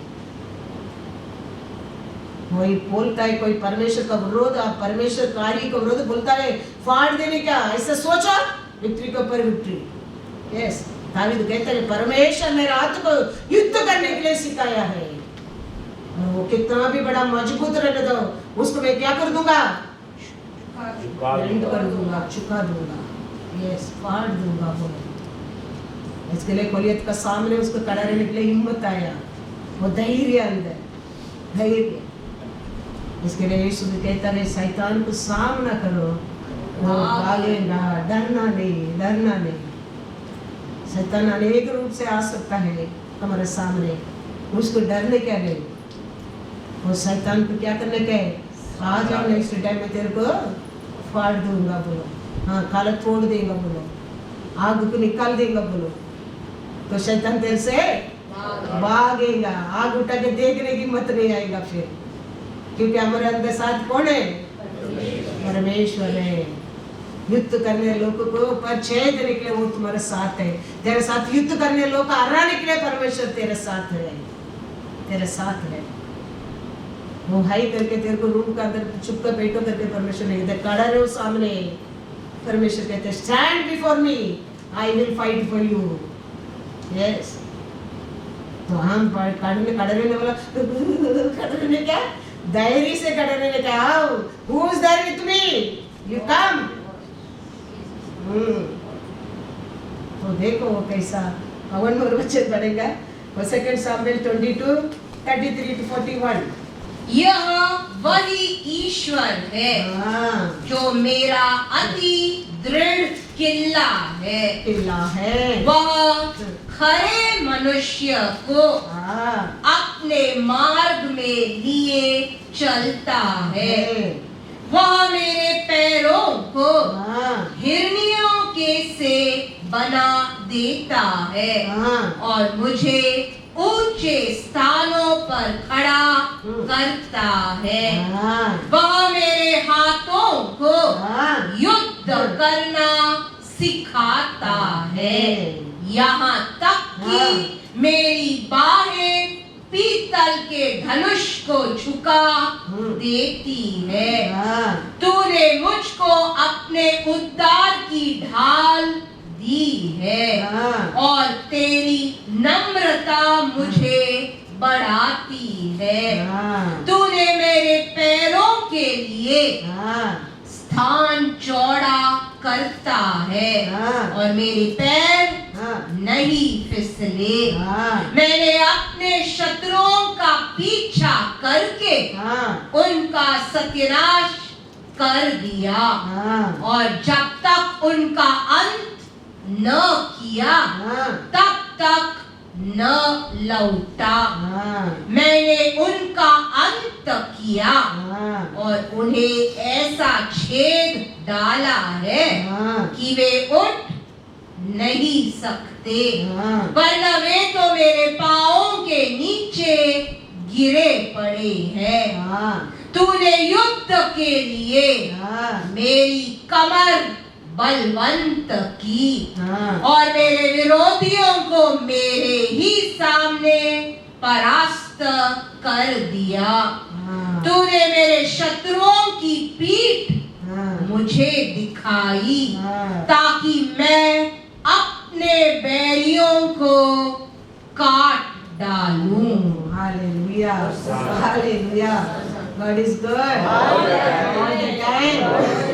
कोई बोलता है, कोई परमेश्वर का विरोध, परमेश्वर कार्य का विरोध बोलता है, फाड़ देने का, ऐसा सोचो, विक्ट्री के ऊपर विक्ट्री. यस, दावीद कहता है परमेश्वर मेरे हाथ को युद्ध करने के लिए सिखाया है, और वो कितना भी बड़ा मजबूत रहने दो, उसको मैं क्या कर दूंगा? बेंड कर दूंगा, चुका दूंगा. यस, फाड़ दूंगा. बोलो, इसके लिए गोलियत का सामने उसको खड़ा रहने के लिए हिम्मत आया, वो धैर्य अंदर, धैर्य. इसके लिए यीशु भी कहता है शैतान को सामना करो, वो भागेगा. डरना नहीं, डरना नहीं. शैतान अनेक रूप से आ सकता है हमारे सामने, उसको डरने क्या नहीं. वो शैतान को क्या करने का है? आ जाओ, नेक्स्ट टाइम में तेरे को फाड़ दूंगा. बोलो, हाँ, काला तोड़ देगा. बोलो, आग को निकाल देगा. बोलो, तो शैतान तेरे से भागेगा. आग उठा के देखने की मत नहीं आएगा फिर, क्योंकि हमारे अंदर साथ कौन है? परमेश्वर है. युद्ध करने लोगों को पर छेद देने के लिए वो तुम्हारे साथ है. तेरे साथ युद्ध करने लोगों को हराने के लिए परमेश्वर तेरे साथ है, तेरे साथ है. वो हाई करके तेरे को रूम का अंदर चुप कर बैठो करके परमेश्वर नहीं कहते, खड़ा रहो सामने. परमेश्वर कहते stand before me, I will fight for you. Yes, तो हम खड़े रहने वाला, खड़े रहने क्या, धैर्य से खड़े रहने का. How, who is there with me, you come. तो देखो वो कैसा वन और वचन पड़ेगा. वो 2 Samuel 22:33-41. यह वही ईश्वर है हाँ, जो मेरा अति दृढ़ किल्ला है। किला है। वह खरे मनुष्य को हाँ, अपने मार्ग में लिए चलता है। वह मेरे पैरों को हाँ, हिरनियों के से बना देता है हाँ, और मुझे ऊंचे स्थानों पर खड़ा करता है। हाँ, वह मेरे हाथों को हाँ, युद्ध करना सिखाता है, यहाँ तक कि मेरी बाहें पीतल के धनुष को झुका देती है। हाँ, तूने मुझको अपने उद्धार की ढाल दी है हाँ, और तेरी नम्रता मुझे बढ़ाती है। हाँ, तूने मेरे पैरों के लिए हाँ, स्थान चौड़ा करता है हाँ, और मेरे पैर हाँ, नहीं फिसले। हाँ, मैंने अपने शत्रुओं का पीछा करके हाँ, उनका सत्यानाश कर दिया हाँ, और जब तक उनका अंत न किया हाँ, तब तक न लौटा। हाँ, मैंने उनका अंत किया हाँ, और उन्हें ऐसा छेद डाला है हाँ, कि वे उठ नहीं सकते, हाँ, वरना वे तो मेरे पाँवों के नीचे गिरे पड़े हैं। हाँ, तूने युद्ध के लिए हाँ, मेरी कमर बलवंत की हाँ, और मेरे विरोधियों को मेरे ही सामने परास्त कर दिया। हाँ, तूने मेरे शत्रुओं की पीठ हाँ, मुझे दिखाई हाँ, ताकि मैं अपने बैरियों को काट डालूं। Hallelujah, hallelujah, God is good all the time.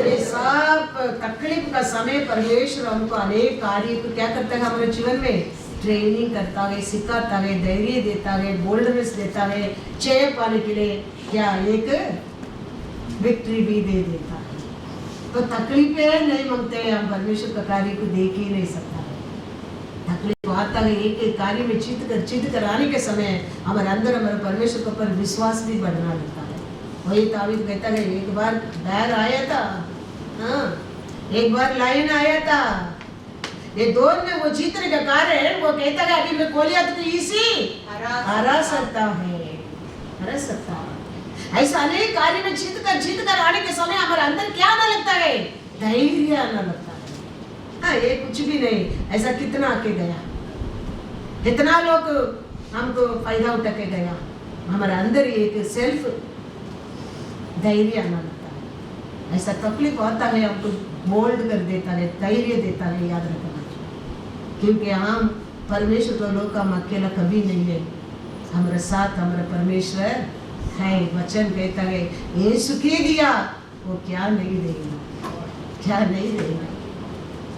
ये सब तकलीफ का समय परमेश्वर हमको अनेक कार्य को क्या करता है हमारे जीवन में, ट्रेनिंग करता है, सिखाता है, धैर्य देता है, बोल्डनेस देता है, जय पाने के लिए क्या एक विक्ट्री भी दे देता है। तो तकलीफें नहीं मांगते हैं हम, परमेश्वर का कार्य को देख ही नहीं सकता है। तकलीफ आता है एक एक कार्य में चित कर आने के समय हमारे अंदर हमारे परमेश्वर के ऊपर विश्वास भी बढ़ना लगता है। वही तावीज़ कहता है एक बार बैर आया था, हाँ, एक बार लाइन आया था, ये दोनों में वो जीतने का कारण वो कहता है अभी मैं गोलियत को इसी हरा सकता है, हरा सकता है। ऐसा अनेक कार्य में जीत कर आने के समय हमारे अंदर क्या आना लगता है, धैर्य आना लगता है। हाँ, ये कुछ भी नहीं, ऐसा कितना आके गया, कितना लोग हमको फायदा उठा के गया, हमारे अंदर एक सेल्फ धैर्य आना लगता है। ऐसा तकलीफ आता है हमको बोल्ड कर देता है, धैर्य देता है, याद रखना, क्योंकि हम परमेश्वर तो लोग का अकेला कभी नहीं है, हमारे साथ हमारा परमेश्वर है। वचन कहता है यीशु के दिया वो क्या नहीं देगा, क्या नहीं देगा,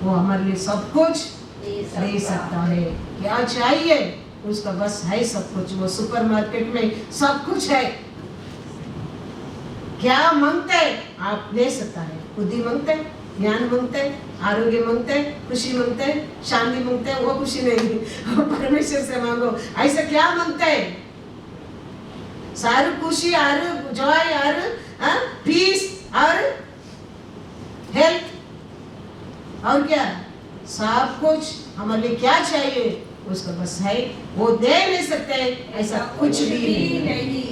वो हमारे लिए सब कुछ दे सकता है। क्या चाहिए उसका बस है सब कुछ, वो सुपरमार्केट में सब कुछ है। क्या मांगते आप दे सकता है, बुद्धि मांगते, ज्ञान मांगते, आरोग्य मांगते, खुशी मांगते, शांति मांगते, वो खुशी नहीं, वो परमेश्वर से मांगो। ऐसा क्या मांगते है, सारू खुशी और जॉय और पीस और हेल्थ और क्या सब कुछ हमारे लिए क्या चाहिए उसका बस है, वो दे नहीं सकते, ऐसा कुछ भी नहीं।